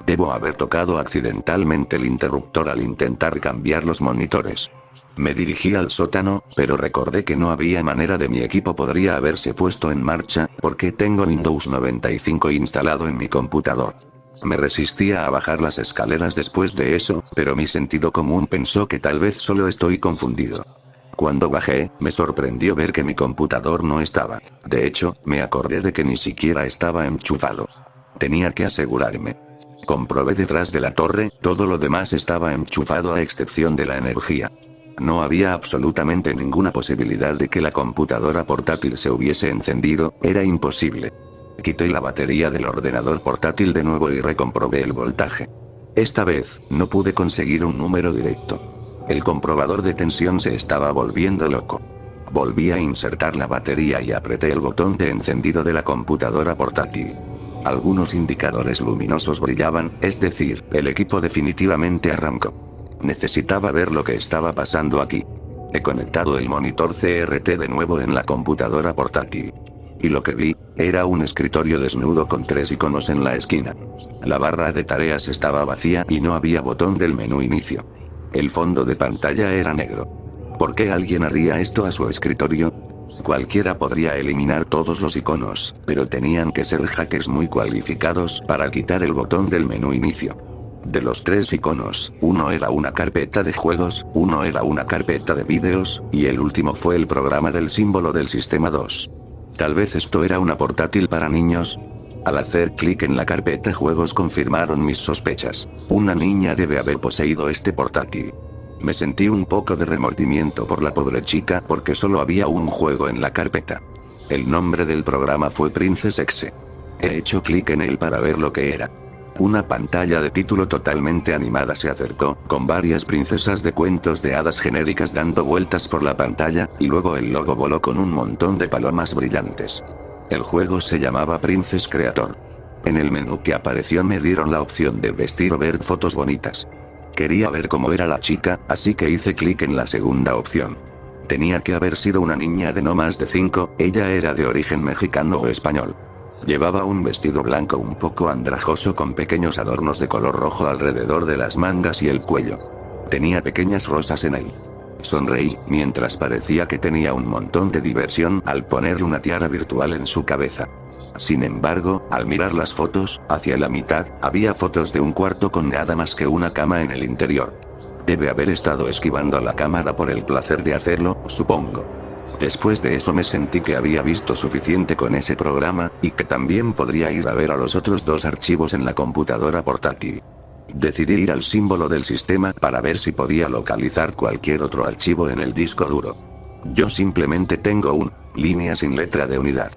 Debo haber tocado accidentalmente el interruptor al intentar cambiar los monitores. Me dirigí al sótano, pero recordé que no había manera de mi equipo podría haberse puesto en marcha, porque tengo Windows 95 instalado en mi computador. Me resistía a bajar las escaleras después de eso, pero mi sentido común pensó que tal vez solo estoy confundido. Cuando bajé, me sorprendió ver que mi computador no estaba. De hecho, me acordé de que ni siquiera estaba enchufado. Tenía que asegurarme. Comprobé detrás de la torre, todo lo demás estaba enchufado a excepción de la energía. No había absolutamente ninguna posibilidad de que la computadora portátil se hubiese encendido, era imposible. Quité la batería del ordenador portátil de nuevo y recomprobé el voltaje. Esta vez, no pude conseguir un número directo. El comprobador de tensión se estaba volviendo loco. Volví a insertar la batería y apreté el botón de encendido de la computadora portátil. Algunos indicadores luminosos brillaban, es decir, el equipo definitivamente arrancó. Necesitaba ver lo que estaba pasando aquí. He conectado el monitor CRT de nuevo en la computadora portátil. Y lo que vi, era un escritorio desnudo con 3 iconos en la esquina. La barra de tareas estaba vacía y no había botón del menú inicio. El fondo de pantalla era negro. ¿Por qué alguien haría esto a su escritorio? Cualquiera podría eliminar todos los iconos, pero tenían que ser hackers muy cualificados para quitar el botón del menú inicio. De los 3 iconos, uno era una carpeta de juegos, uno era una carpeta de vídeos, y el último fue el programa del símbolo del sistema 2. Tal vez esto era una portátil para niños. Al hacer clic en la carpeta juegos confirmaron mis sospechas. Una niña debe haber poseído este portátil. Me sentí un poco de remordimiento por la pobre chica porque solo había un juego en la carpeta. El nombre del programa fue Princess X. He hecho clic en él para ver lo que era. Una pantalla de título totalmente animada se acercó, con varias princesas de cuentos de hadas genéricas dando vueltas por la pantalla, y luego el logo voló con un montón de palomas brillantes. El juego se llamaba Princess Creator. En el menú que apareció me dieron la opción de vestir o ver fotos bonitas. Quería ver cómo era la chica, así que hice clic en la segunda opción. Tenía que haber sido una niña de no más de 5, ella era de origen mexicano o español. Llevaba un vestido blanco un poco andrajoso con pequeños adornos de color rojo alrededor de las mangas y el cuello. Tenía pequeñas rosas en él. Sonreí, mientras parecía que tenía un montón de diversión al poner una tiara virtual en su cabeza. Sin embargo, al mirar las fotos, hacia la mitad, había fotos de un cuarto con nada más que una cama en el interior. Debe haber estado esquivando a la cámara por el placer de hacerlo, supongo. Después de eso me sentí que había visto suficiente con ese programa, y que también podría ir a ver a los otros 2 archivos en la computadora portátil. Decidí ir al símbolo del sistema para ver si podía localizar cualquier otro archivo en el disco duro. Yo simplemente tengo línea sin letra de unidad.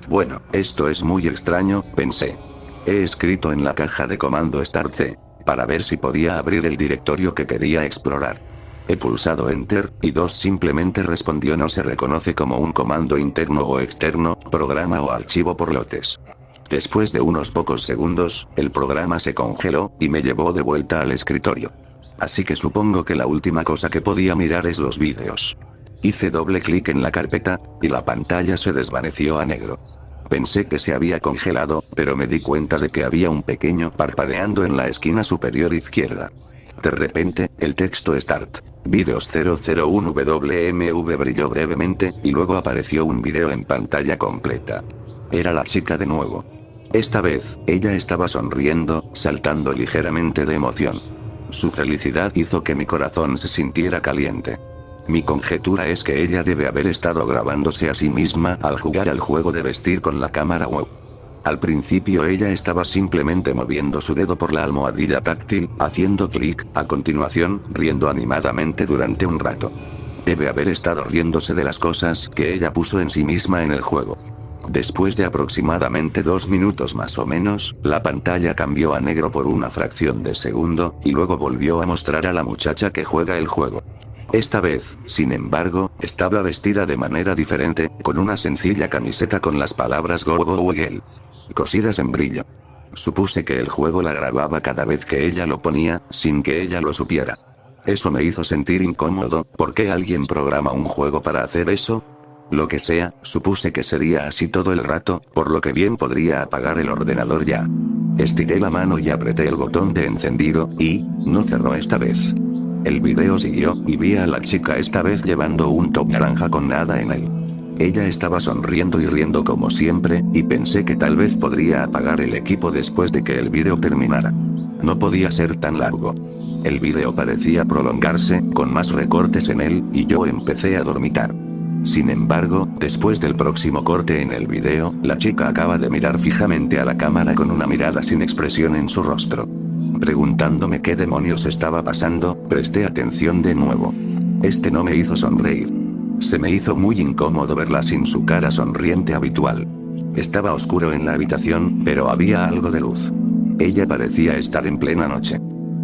Bueno, esto es muy extraño, pensé. He escrito en la caja de comando Start C, para ver si podía abrir el directorio que quería explorar. He pulsado Enter, y simplemente respondió no se reconoce como un comando interno o externo, programa o archivo por lotes. Después de unos pocos segundos, el programa se congeló, y me llevó de vuelta al escritorio. Así que supongo que la última cosa que podía mirar es los vídeos. Hice doble clic en la carpeta, y la pantalla se desvaneció a negro. Pensé que se había congelado, pero me di cuenta de que había un pequeño parpadeando en la esquina superior izquierda. De repente, el texto Start. Videos 001 WMV brilló brevemente, y luego apareció un video en pantalla completa. Era la chica de nuevo. Esta vez, ella estaba sonriendo, saltando ligeramente de emoción. Su felicidad hizo que mi corazón se sintiera caliente. Mi conjetura es que ella debe haber estado grabándose a sí misma al jugar al juego de vestir con la cámara WoW. Al principio ella estaba simplemente moviendo su dedo por la almohadilla táctil, haciendo clic, a continuación, riendo animadamente durante un rato. Debe haber estado riéndose de las cosas que ella puso en sí misma en el juego. Después de aproximadamente 2 minutos más o menos, la pantalla cambió a negro por una fracción de segundo, y luego volvió a mostrar a la muchacha que juega el juego. Esta vez, sin embargo, estaba vestida de manera diferente, con una sencilla camiseta con las palabras Go Go Girl cosidas en brillo. Supuse que el juego la grababa cada vez que ella lo ponía, sin que ella lo supiera. Eso me hizo sentir incómodo. ¿Por qué alguien programa un juego para hacer eso? Lo que sea, supuse que sería así todo el rato, por lo que bien podría apagar el ordenador ya. Estiré la mano y apreté el botón de encendido, y no cerró esta vez. El video siguió, y vi a la chica esta vez llevando un top naranja con nada en él. Ella estaba sonriendo y riendo como siempre, y pensé que tal vez podría apagar el equipo después de que el video terminara. No podía ser tan largo. El video parecía prolongarse, con más recortes en él, y yo empecé a dormitar. Sin embargo, después del próximo corte en el video, la chica acaba de mirar fijamente a la cámara con una mirada sin expresión en su rostro. Preguntándome qué demonios estaba pasando, presté atención de nuevo. Este no me hizo sonreír. Se me hizo muy incómodo verla sin su cara sonriente habitual. Estaba oscuro en la habitación, pero había algo de luz. Ella parecía estar en plena noche.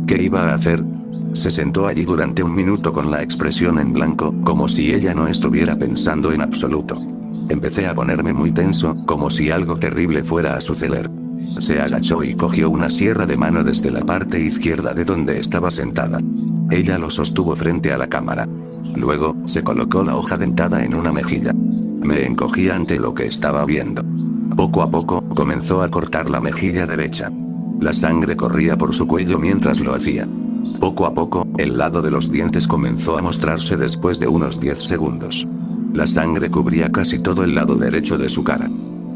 ¿Qué iba a hacer? Se sentó allí durante un minuto con la expresión en blanco, como si ella no estuviera pensando en absoluto. Empecé a ponerme muy tenso, como si algo terrible fuera a suceder. Se agachó y cogió una sierra de mano desde la parte izquierda de donde estaba sentada. Ella lo sostuvo frente a la cámara. Luego, se colocó la hoja dentada en una mejilla. Me encogí ante lo que estaba viendo. Poco a poco, comenzó a cortar la mejilla derecha. La sangre corría por su cuello mientras lo hacía. Poco a poco, el lado de los dientes comenzó a mostrarse después de unos 10 segundos. La sangre cubría casi todo el lado derecho de su cara.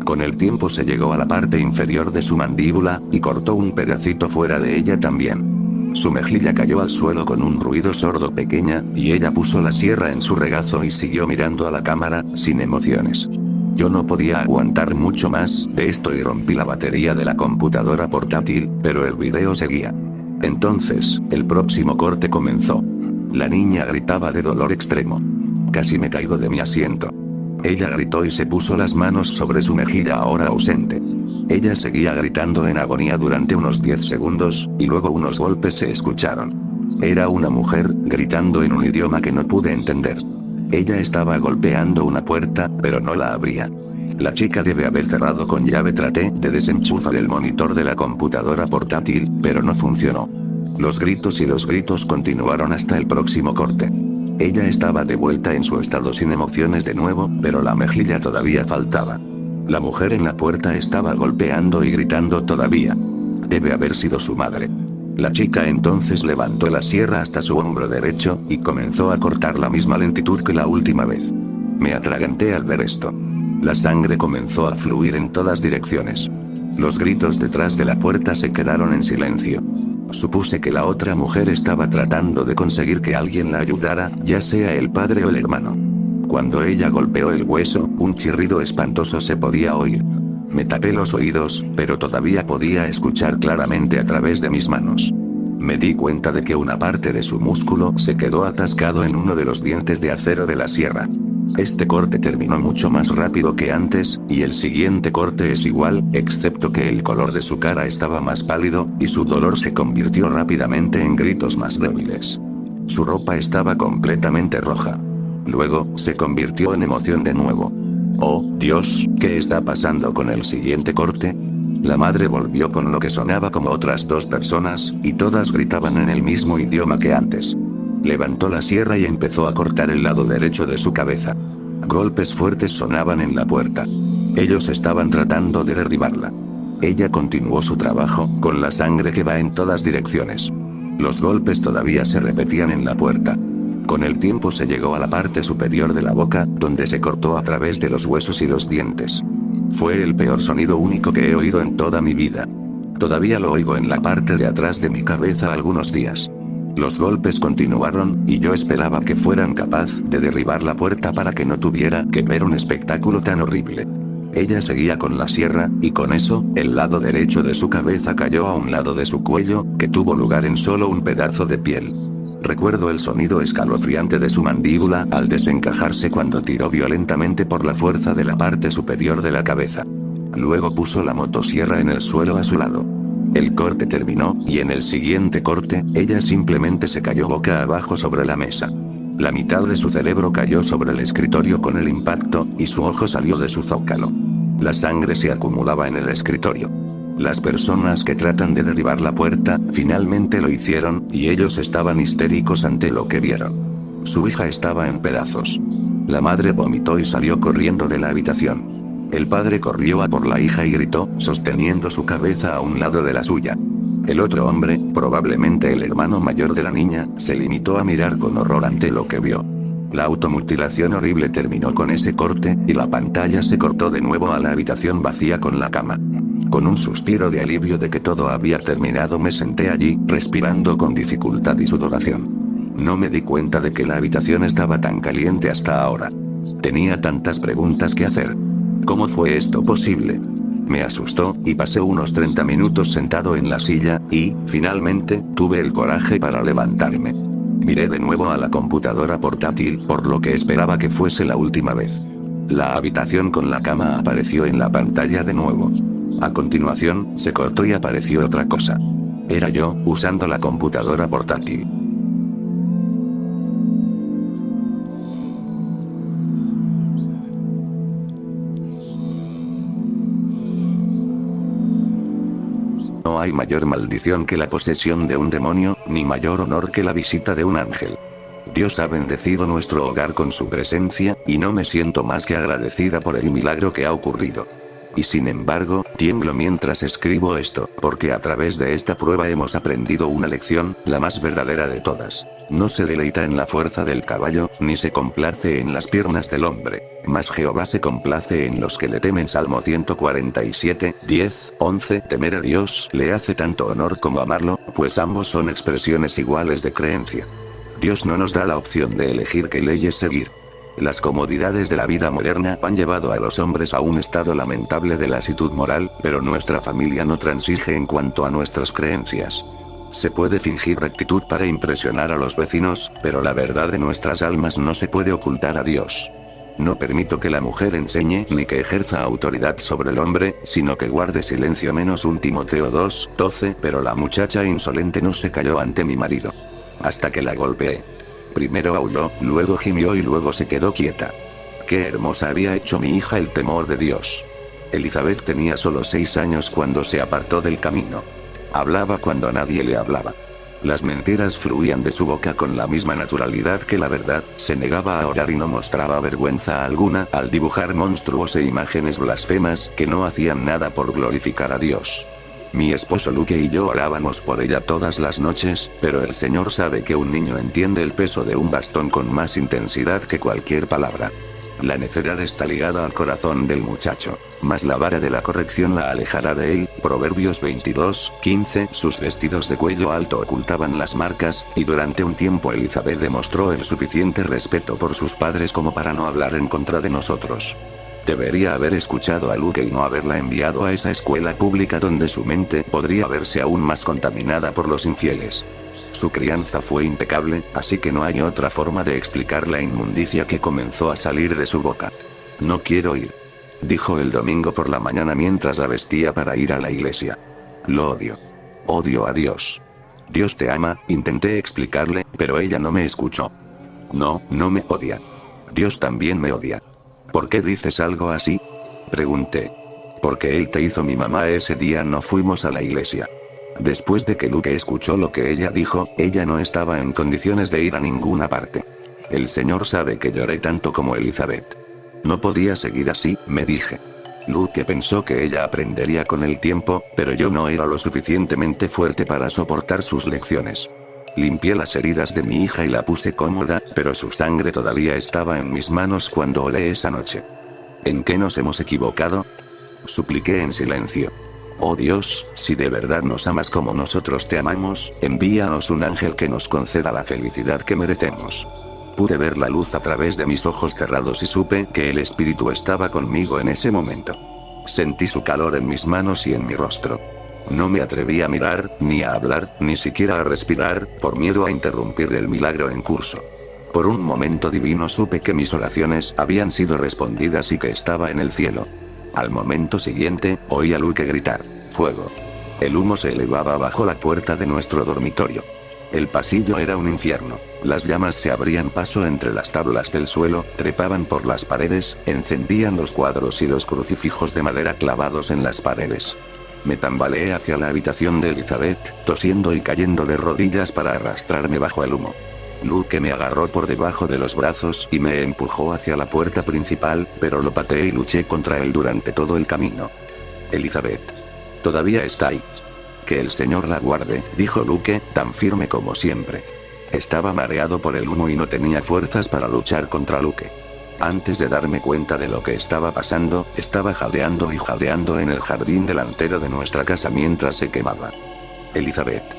Con el tiempo se llegó a la parte inferior de su mandíbula, y cortó un pedacito fuera de ella también. Su mejilla cayó al suelo con un ruido sordo pequeña, y ella puso la sierra en su regazo y siguió mirando a la cámara, sin emociones. Yo no podía aguantar mucho más de esto y rompí la batería de la computadora portátil, pero el video seguía. Entonces, el próximo corte comenzó. La niña gritaba de dolor extremo. Casi me caigo de mi asiento. Ella gritó y se puso las manos sobre su mejilla ahora ausente. Ella seguía gritando en agonía durante unos 10 segundos, y luego unos golpes se escucharon. Era una mujer, gritando en un idioma que no pude entender. Ella estaba golpeando una puerta, pero no la abría. La chica debe haber cerrado con llave. Traté de desenchufar el monitor de la computadora portátil, pero no funcionó. Los gritos y los gritos continuaron hasta el próximo corte. Ella estaba de vuelta en su estado sin emociones de nuevo, pero la mejilla todavía faltaba. La mujer en la puerta estaba golpeando y gritando todavía. Debe haber sido su madre. La chica entonces levantó la sierra hasta su hombro derecho, y comenzó a cortar la misma lentitud que la última vez. Me atraganté al ver esto. La sangre comenzó a fluir en todas direcciones. Los gritos detrás de la puerta se quedaron en silencio. Supuse que la otra mujer estaba tratando de conseguir que alguien la ayudara, ya sea el padre o el hermano. Cuando ella golpeó el hueso, un chirrido espantoso se podía oír. Me tapé los oídos, pero todavía podía escuchar claramente a través de mis manos. Me di cuenta de que una parte de su músculo se quedó atascado en uno de los dientes de acero de la sierra. Este corte terminó mucho más rápido que antes, y el siguiente corte es igual, excepto que el color de su cara estaba más pálido, y su dolor se convirtió rápidamente en gritos más débiles. Su ropa estaba completamente roja. Luego, se convirtió en emoción de nuevo. Oh, Dios, ¿qué está pasando con el siguiente corte? La madre volvió con lo que sonaba como otras dos personas, y todas gritaban en el mismo idioma que antes. Levantó la sierra y empezó a cortar el lado derecho de su cabeza. Golpes fuertes sonaban en la puerta. Ellos estaban tratando de derribarla. Ella continuó su trabajo, con la sangre que va en todas direcciones. Los golpes todavía se repetían en la puerta. Con el tiempo se llegó a la parte superior de la boca, donde se cortó a través de los huesos y los dientes. Fue el peor sonido único que he oído en toda mi vida. Todavía lo oigo en la parte de atrás de mi cabeza algunos días. Los golpes continuaron, y yo esperaba que fueran capaz de derribar la puerta para que no tuviera que ver un espectáculo tan horrible. Ella seguía con la sierra, y con eso, el lado derecho de su cabeza cayó a un lado de su cuello, que tuvo lugar en solo un pedazo de piel. Recuerdo el sonido escalofriante de su mandíbula al desencajarse cuando tiró violentamente por la fuerza de la parte superior de la cabeza. Luego puso la motosierra en el suelo a su lado. El corte terminó, y en el siguiente corte, ella simplemente se cayó boca abajo sobre la mesa. La mitad de su cerebro cayó sobre el escritorio con el impacto, y su ojo salió de su zócalo. La sangre se acumulaba en el escritorio. Las personas que tratan de derribar la puerta, finalmente lo hicieron, y ellos estaban histéricos ante lo que vieron. Su hija estaba en pedazos. La madre vomitó y salió corriendo de la habitación. El padre corrió a por la hija y gritó, sosteniendo su cabeza a un lado de la suya. El otro hombre, probablemente el hermano mayor de la niña, se limitó a mirar con horror ante lo que vio. La automutilación horrible terminó con ese corte, y la pantalla se cortó de nuevo a la habitación vacía con la cama. Con un suspiro de alivio de que todo había terminado me senté allí, respirando con dificultad y sudoración. No me di cuenta de que la habitación estaba tan caliente hasta ahora. Tenía tantas preguntas que hacer. ¿Cómo fue esto posible? Me asustó, y pasé unos 30 minutos sentado en la silla, y, finalmente, tuve el coraje para levantarme. Miré de nuevo a la computadora portátil, por lo que esperaba que fuese la última vez. La habitación con la cama apareció en la pantalla de nuevo. A continuación, se cortó y apareció otra cosa. Era yo, usando la computadora portátil. No hay mayor maldición que la posesión de un demonio, ni mayor honor que la visita de un ángel. Dios ha bendecido nuestro hogar con su presencia, y no me siento más que agradecida por el milagro que ha ocurrido. Y sin embargo, tiemblo mientras escribo esto, porque a través de esta prueba hemos aprendido una lección, la más verdadera de todas. No se deleita en la fuerza del caballo, ni se complace en las piernas del hombre, mas Jehová se complace en los que le temen. Salmo 147, 10, 11. Temer a Dios le hace tanto honor como amarlo, pues ambos son expresiones iguales de creencia. Dios no nos da la opción de elegir qué leyes seguir. Las comodidades de la vida moderna han llevado a los hombres a un estado lamentable de lasitud moral, pero nuestra familia no transige en cuanto a nuestras creencias. Se puede fingir rectitud para impresionar a los vecinos, pero la verdad de nuestras almas no se puede ocultar a Dios. No permito que la mujer enseñe ni que ejerza autoridad sobre el hombre, sino que guarde silencio. Menos 1 Timoteo 2, 12. Pero la muchacha insolente no se calló ante mi marido. Hasta que la golpeé. Primero aulló, luego gimió y luego se quedó quieta. Qué hermosa había hecho mi hija el temor de Dios. Elizabeth tenía solo 6 años cuando se apartó del camino. Hablaba cuando nadie le hablaba. Las mentiras fluían de su boca con la misma naturalidad que la verdad, se negaba a orar y no mostraba vergüenza alguna al dibujar monstruos e imágenes blasfemas que no hacían nada por glorificar a Dios. Mi esposo Luke y yo orábamos por ella todas las noches, pero el Señor sabe que un niño entiende el peso de un bastón con más intensidad que cualquier palabra. La necedad está ligada al corazón del muchacho, mas la vara de la corrección la alejará de él. Proverbios 22:15. Sus vestidos de cuello alto ocultaban las marcas, y durante un tiempo Elizabeth demostró el suficiente respeto por sus padres como para no hablar en contra de nosotros. Debería haber escuchado a Luke y no haberla enviado a esa escuela pública donde su mente podría verse aún más contaminada por los infieles. Su crianza fue impecable, así que no hay otra forma de explicar la inmundicia que comenzó a salir de su boca. No quiero ir, dijo el domingo por la mañana mientras la vestía para ir a la iglesia. Lo odio. Odio a Dios. Dios te ama, intenté explicarle, pero ella no me escuchó. No, no me odia. Dios también me odia. ¿Por qué dices algo así? Pregunté. Porque él te hizo mi mamá. Ese día no fuimos a la iglesia. Después de que Luke escuchó lo que ella dijo, ella no estaba en condiciones de ir a ninguna parte. El Señor sabe que lloré tanto como Elizabeth. No podía seguir así, me dije. Luke pensó que ella aprendería con el tiempo, pero yo no era lo suficientemente fuerte para soportar sus lecciones. Limpié las heridas de mi hija y la puse cómoda, pero su sangre todavía estaba en mis manos cuando olé esa noche. ¿En qué nos hemos equivocado? Supliqué en silencio. Oh Dios, si de verdad nos amas como nosotros te amamos, envíanos un ángel que nos conceda la felicidad que merecemos. Pude ver la luz a través de mis ojos cerrados y supe que el Espíritu estaba conmigo en ese momento. Sentí su calor en mis manos y en mi rostro. No me atreví a mirar, ni a hablar, ni siquiera a respirar, por miedo a interrumpir el milagro en curso. Por un momento divino supe que mis oraciones habían sido respondidas y que estaba en el cielo. Al momento siguiente, oí a Luke gritar, ¡fuego! El humo se elevaba bajo la puerta de nuestro dormitorio. El pasillo era un infierno. Las llamas se abrían paso entre las tablas del suelo, trepaban por las paredes, encendían los cuadros y los crucifijos de madera clavados en las paredes. Me tambaleé hacia la habitación de Elizabeth, tosiendo y cayendo de rodillas para arrastrarme bajo el humo. Luke me agarró por debajo de los brazos y me empujó hacia la puerta principal, pero lo pateé y luché contra él durante todo el camino. Elizabeth. Todavía está ahí. Que el Señor la guarde, dijo Luke, tan firme como siempre. Estaba mareado por el humo y no tenía fuerzas para luchar contra Luke. Antes de darme cuenta de lo que estaba pasando, estaba jadeando y jadeando en el jardín delantero de nuestra casa mientras se quemaba. Elizabeth.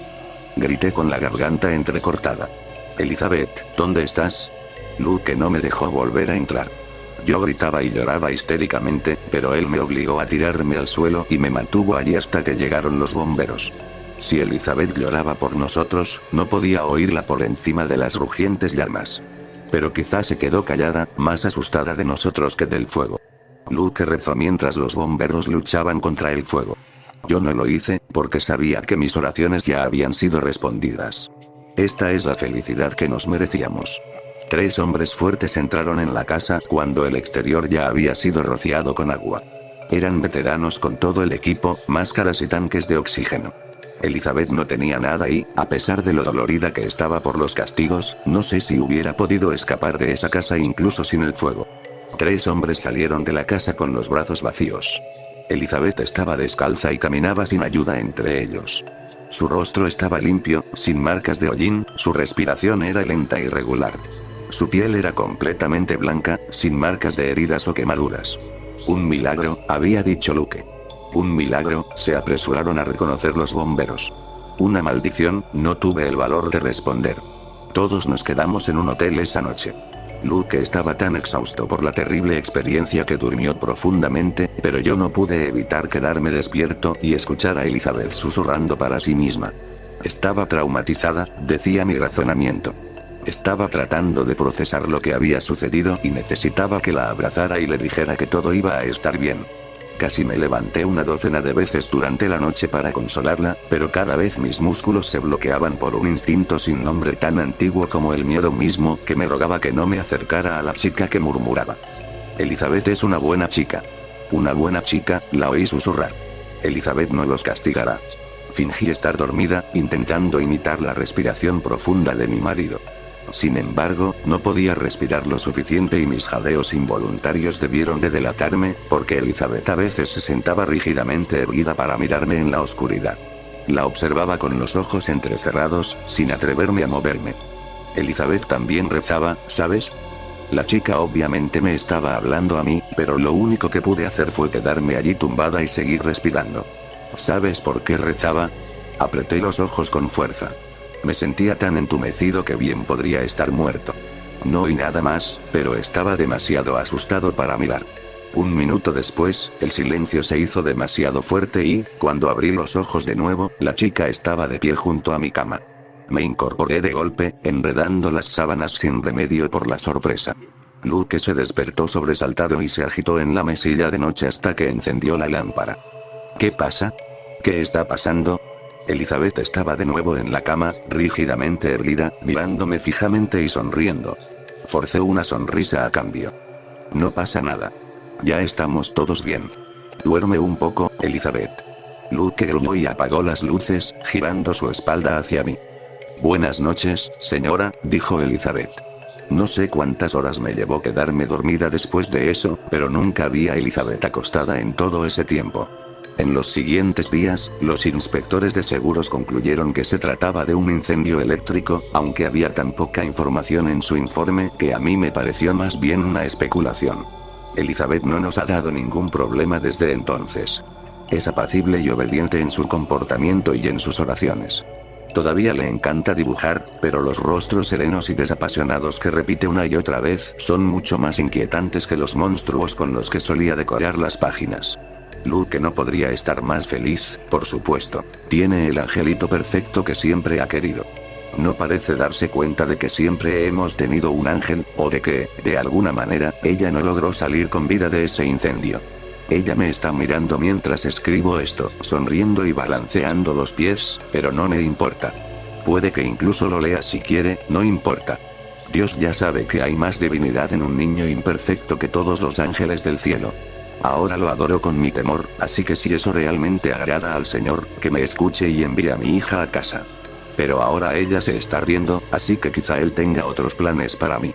Grité con la garganta entrecortada. Elizabeth, ¿dónde estás? Luke no me dejó volver a entrar. Yo gritaba y lloraba histéricamente, pero él me obligó a tirarme al suelo y me mantuvo allí hasta que llegaron los bomberos. Si Elizabeth lloraba por nosotros, no podía oírla por encima de las rugientes llamas. Pero quizás se quedó callada, más asustada de nosotros que del fuego. Luke rezó mientras los bomberos luchaban contra el fuego. Yo no lo hice, porque sabía que mis oraciones ya habían sido respondidas. Esta es la felicidad que nos merecíamos. 3 hombres fuertes entraron en la casa cuando el exterior ya había sido rociado con agua. Eran veteranos con todo el equipo, máscaras y tanques de oxígeno. Elizabeth no tenía nada y, a pesar de lo dolorida que estaba por los castigos, no sé si hubiera podido escapar de esa casa incluso sin el fuego. 3 hombres salieron de la casa con los brazos vacíos. Elizabeth estaba descalza y caminaba sin ayuda entre ellos. Su rostro estaba limpio, sin marcas de hollín, su respiración era lenta y regular. Su piel era completamente blanca, sin marcas de heridas o quemaduras. Un milagro, había dicho Luke. Un milagro, se apresuraron a reconocer los bomberos. Una maldición, no tuve el valor de responder. Todos nos quedamos en un hotel esa noche. Luke estaba tan exhausto por la terrible experiencia que durmió profundamente, pero yo no pude evitar quedarme despierto y escuchar a Elizabeth susurrando para sí misma. Estaba traumatizada, decía mi razonamiento. Estaba tratando de procesar lo que había sucedido y necesitaba que la abrazara y le dijera que todo iba a estar bien. Casi me levanté una docena de veces durante la noche para consolarla, pero cada vez mis músculos se bloqueaban por un instinto sin nombre tan antiguo como el miedo mismo que me rogaba que no me acercara a la chica que murmuraba. Elizabeth es una buena chica. Una buena chica, la oí susurrar. Elizabeth no los castigará. Fingí estar dormida, intentando imitar la respiración profunda de mi marido. Sin embargo, no podía respirar lo suficiente y mis jadeos involuntarios debieron de delatarme, porque Elizabeth a veces se sentaba rígidamente erguida para mirarme en la oscuridad. La observaba con los ojos entrecerrados, sin atreverme a moverme. Elizabeth también rezaba, ¿sabes? La chica obviamente me estaba hablando a mí, pero lo único que pude hacer fue quedarme allí tumbada y seguir respirando. ¿Sabes por qué rezaba? Apreté los ojos con fuerza. Me sentía tan entumecido que bien podría estar muerto. No oí nada más, pero estaba demasiado asustado para mirar. Un minuto después, el silencio se hizo demasiado fuerte y, cuando abrí los ojos de nuevo, la chica estaba de pie junto a mi cama. Me incorporé de golpe, enredando las sábanas sin remedio por la sorpresa. Luke se despertó sobresaltado y se agitó en la mesilla de noche hasta que encendió la lámpara. ¿Qué pasa? ¿Qué está pasando? Elizabeth estaba de nuevo en la cama, rígidamente erguida, mirándome fijamente y sonriendo. Forcé una sonrisa a cambio. No pasa nada. Ya estamos todos bien. Duerme un poco, Elizabeth. Luke gruñó y apagó las luces, girando su espalda hacia mí. Buenas noches, señora, dijo Elizabeth. No sé cuántas horas me llevó quedarme dormida después de eso, pero nunca vi a Elizabeth acostada en todo ese tiempo. En los siguientes días, los inspectores de seguros concluyeron que se trataba de un incendio eléctrico, aunque había tan poca información en su informe que a mí me pareció más bien una especulación. Elizabeth no nos ha dado ningún problema desde entonces. Es apacible y obediente en su comportamiento y en sus oraciones. Todavía le encanta dibujar, pero los rostros serenos y desapasionados que repite una y otra vez son mucho más inquietantes que los monstruos con los que solía decorar las páginas. Luke no podría estar más feliz, por supuesto. Tiene el angelito perfecto que siempre ha querido. No parece darse cuenta de que siempre hemos tenido un ángel, o de que, de alguna manera, ella no logró salir con vida de ese incendio. Ella me está mirando mientras escribo esto, sonriendo y balanceando los pies, pero no me importa. Puede que incluso lo lea si quiere, no importa. Dios ya sabe que hay más divinidad en un niño imperfecto que todos los ángeles del cielo. Ahora lo adoro con mi temor, así que si eso realmente agrada al Señor, que me escuche y envíe a mi hija a casa. Pero ahora ella se está riendo, así que quizá él tenga otros planes para mí.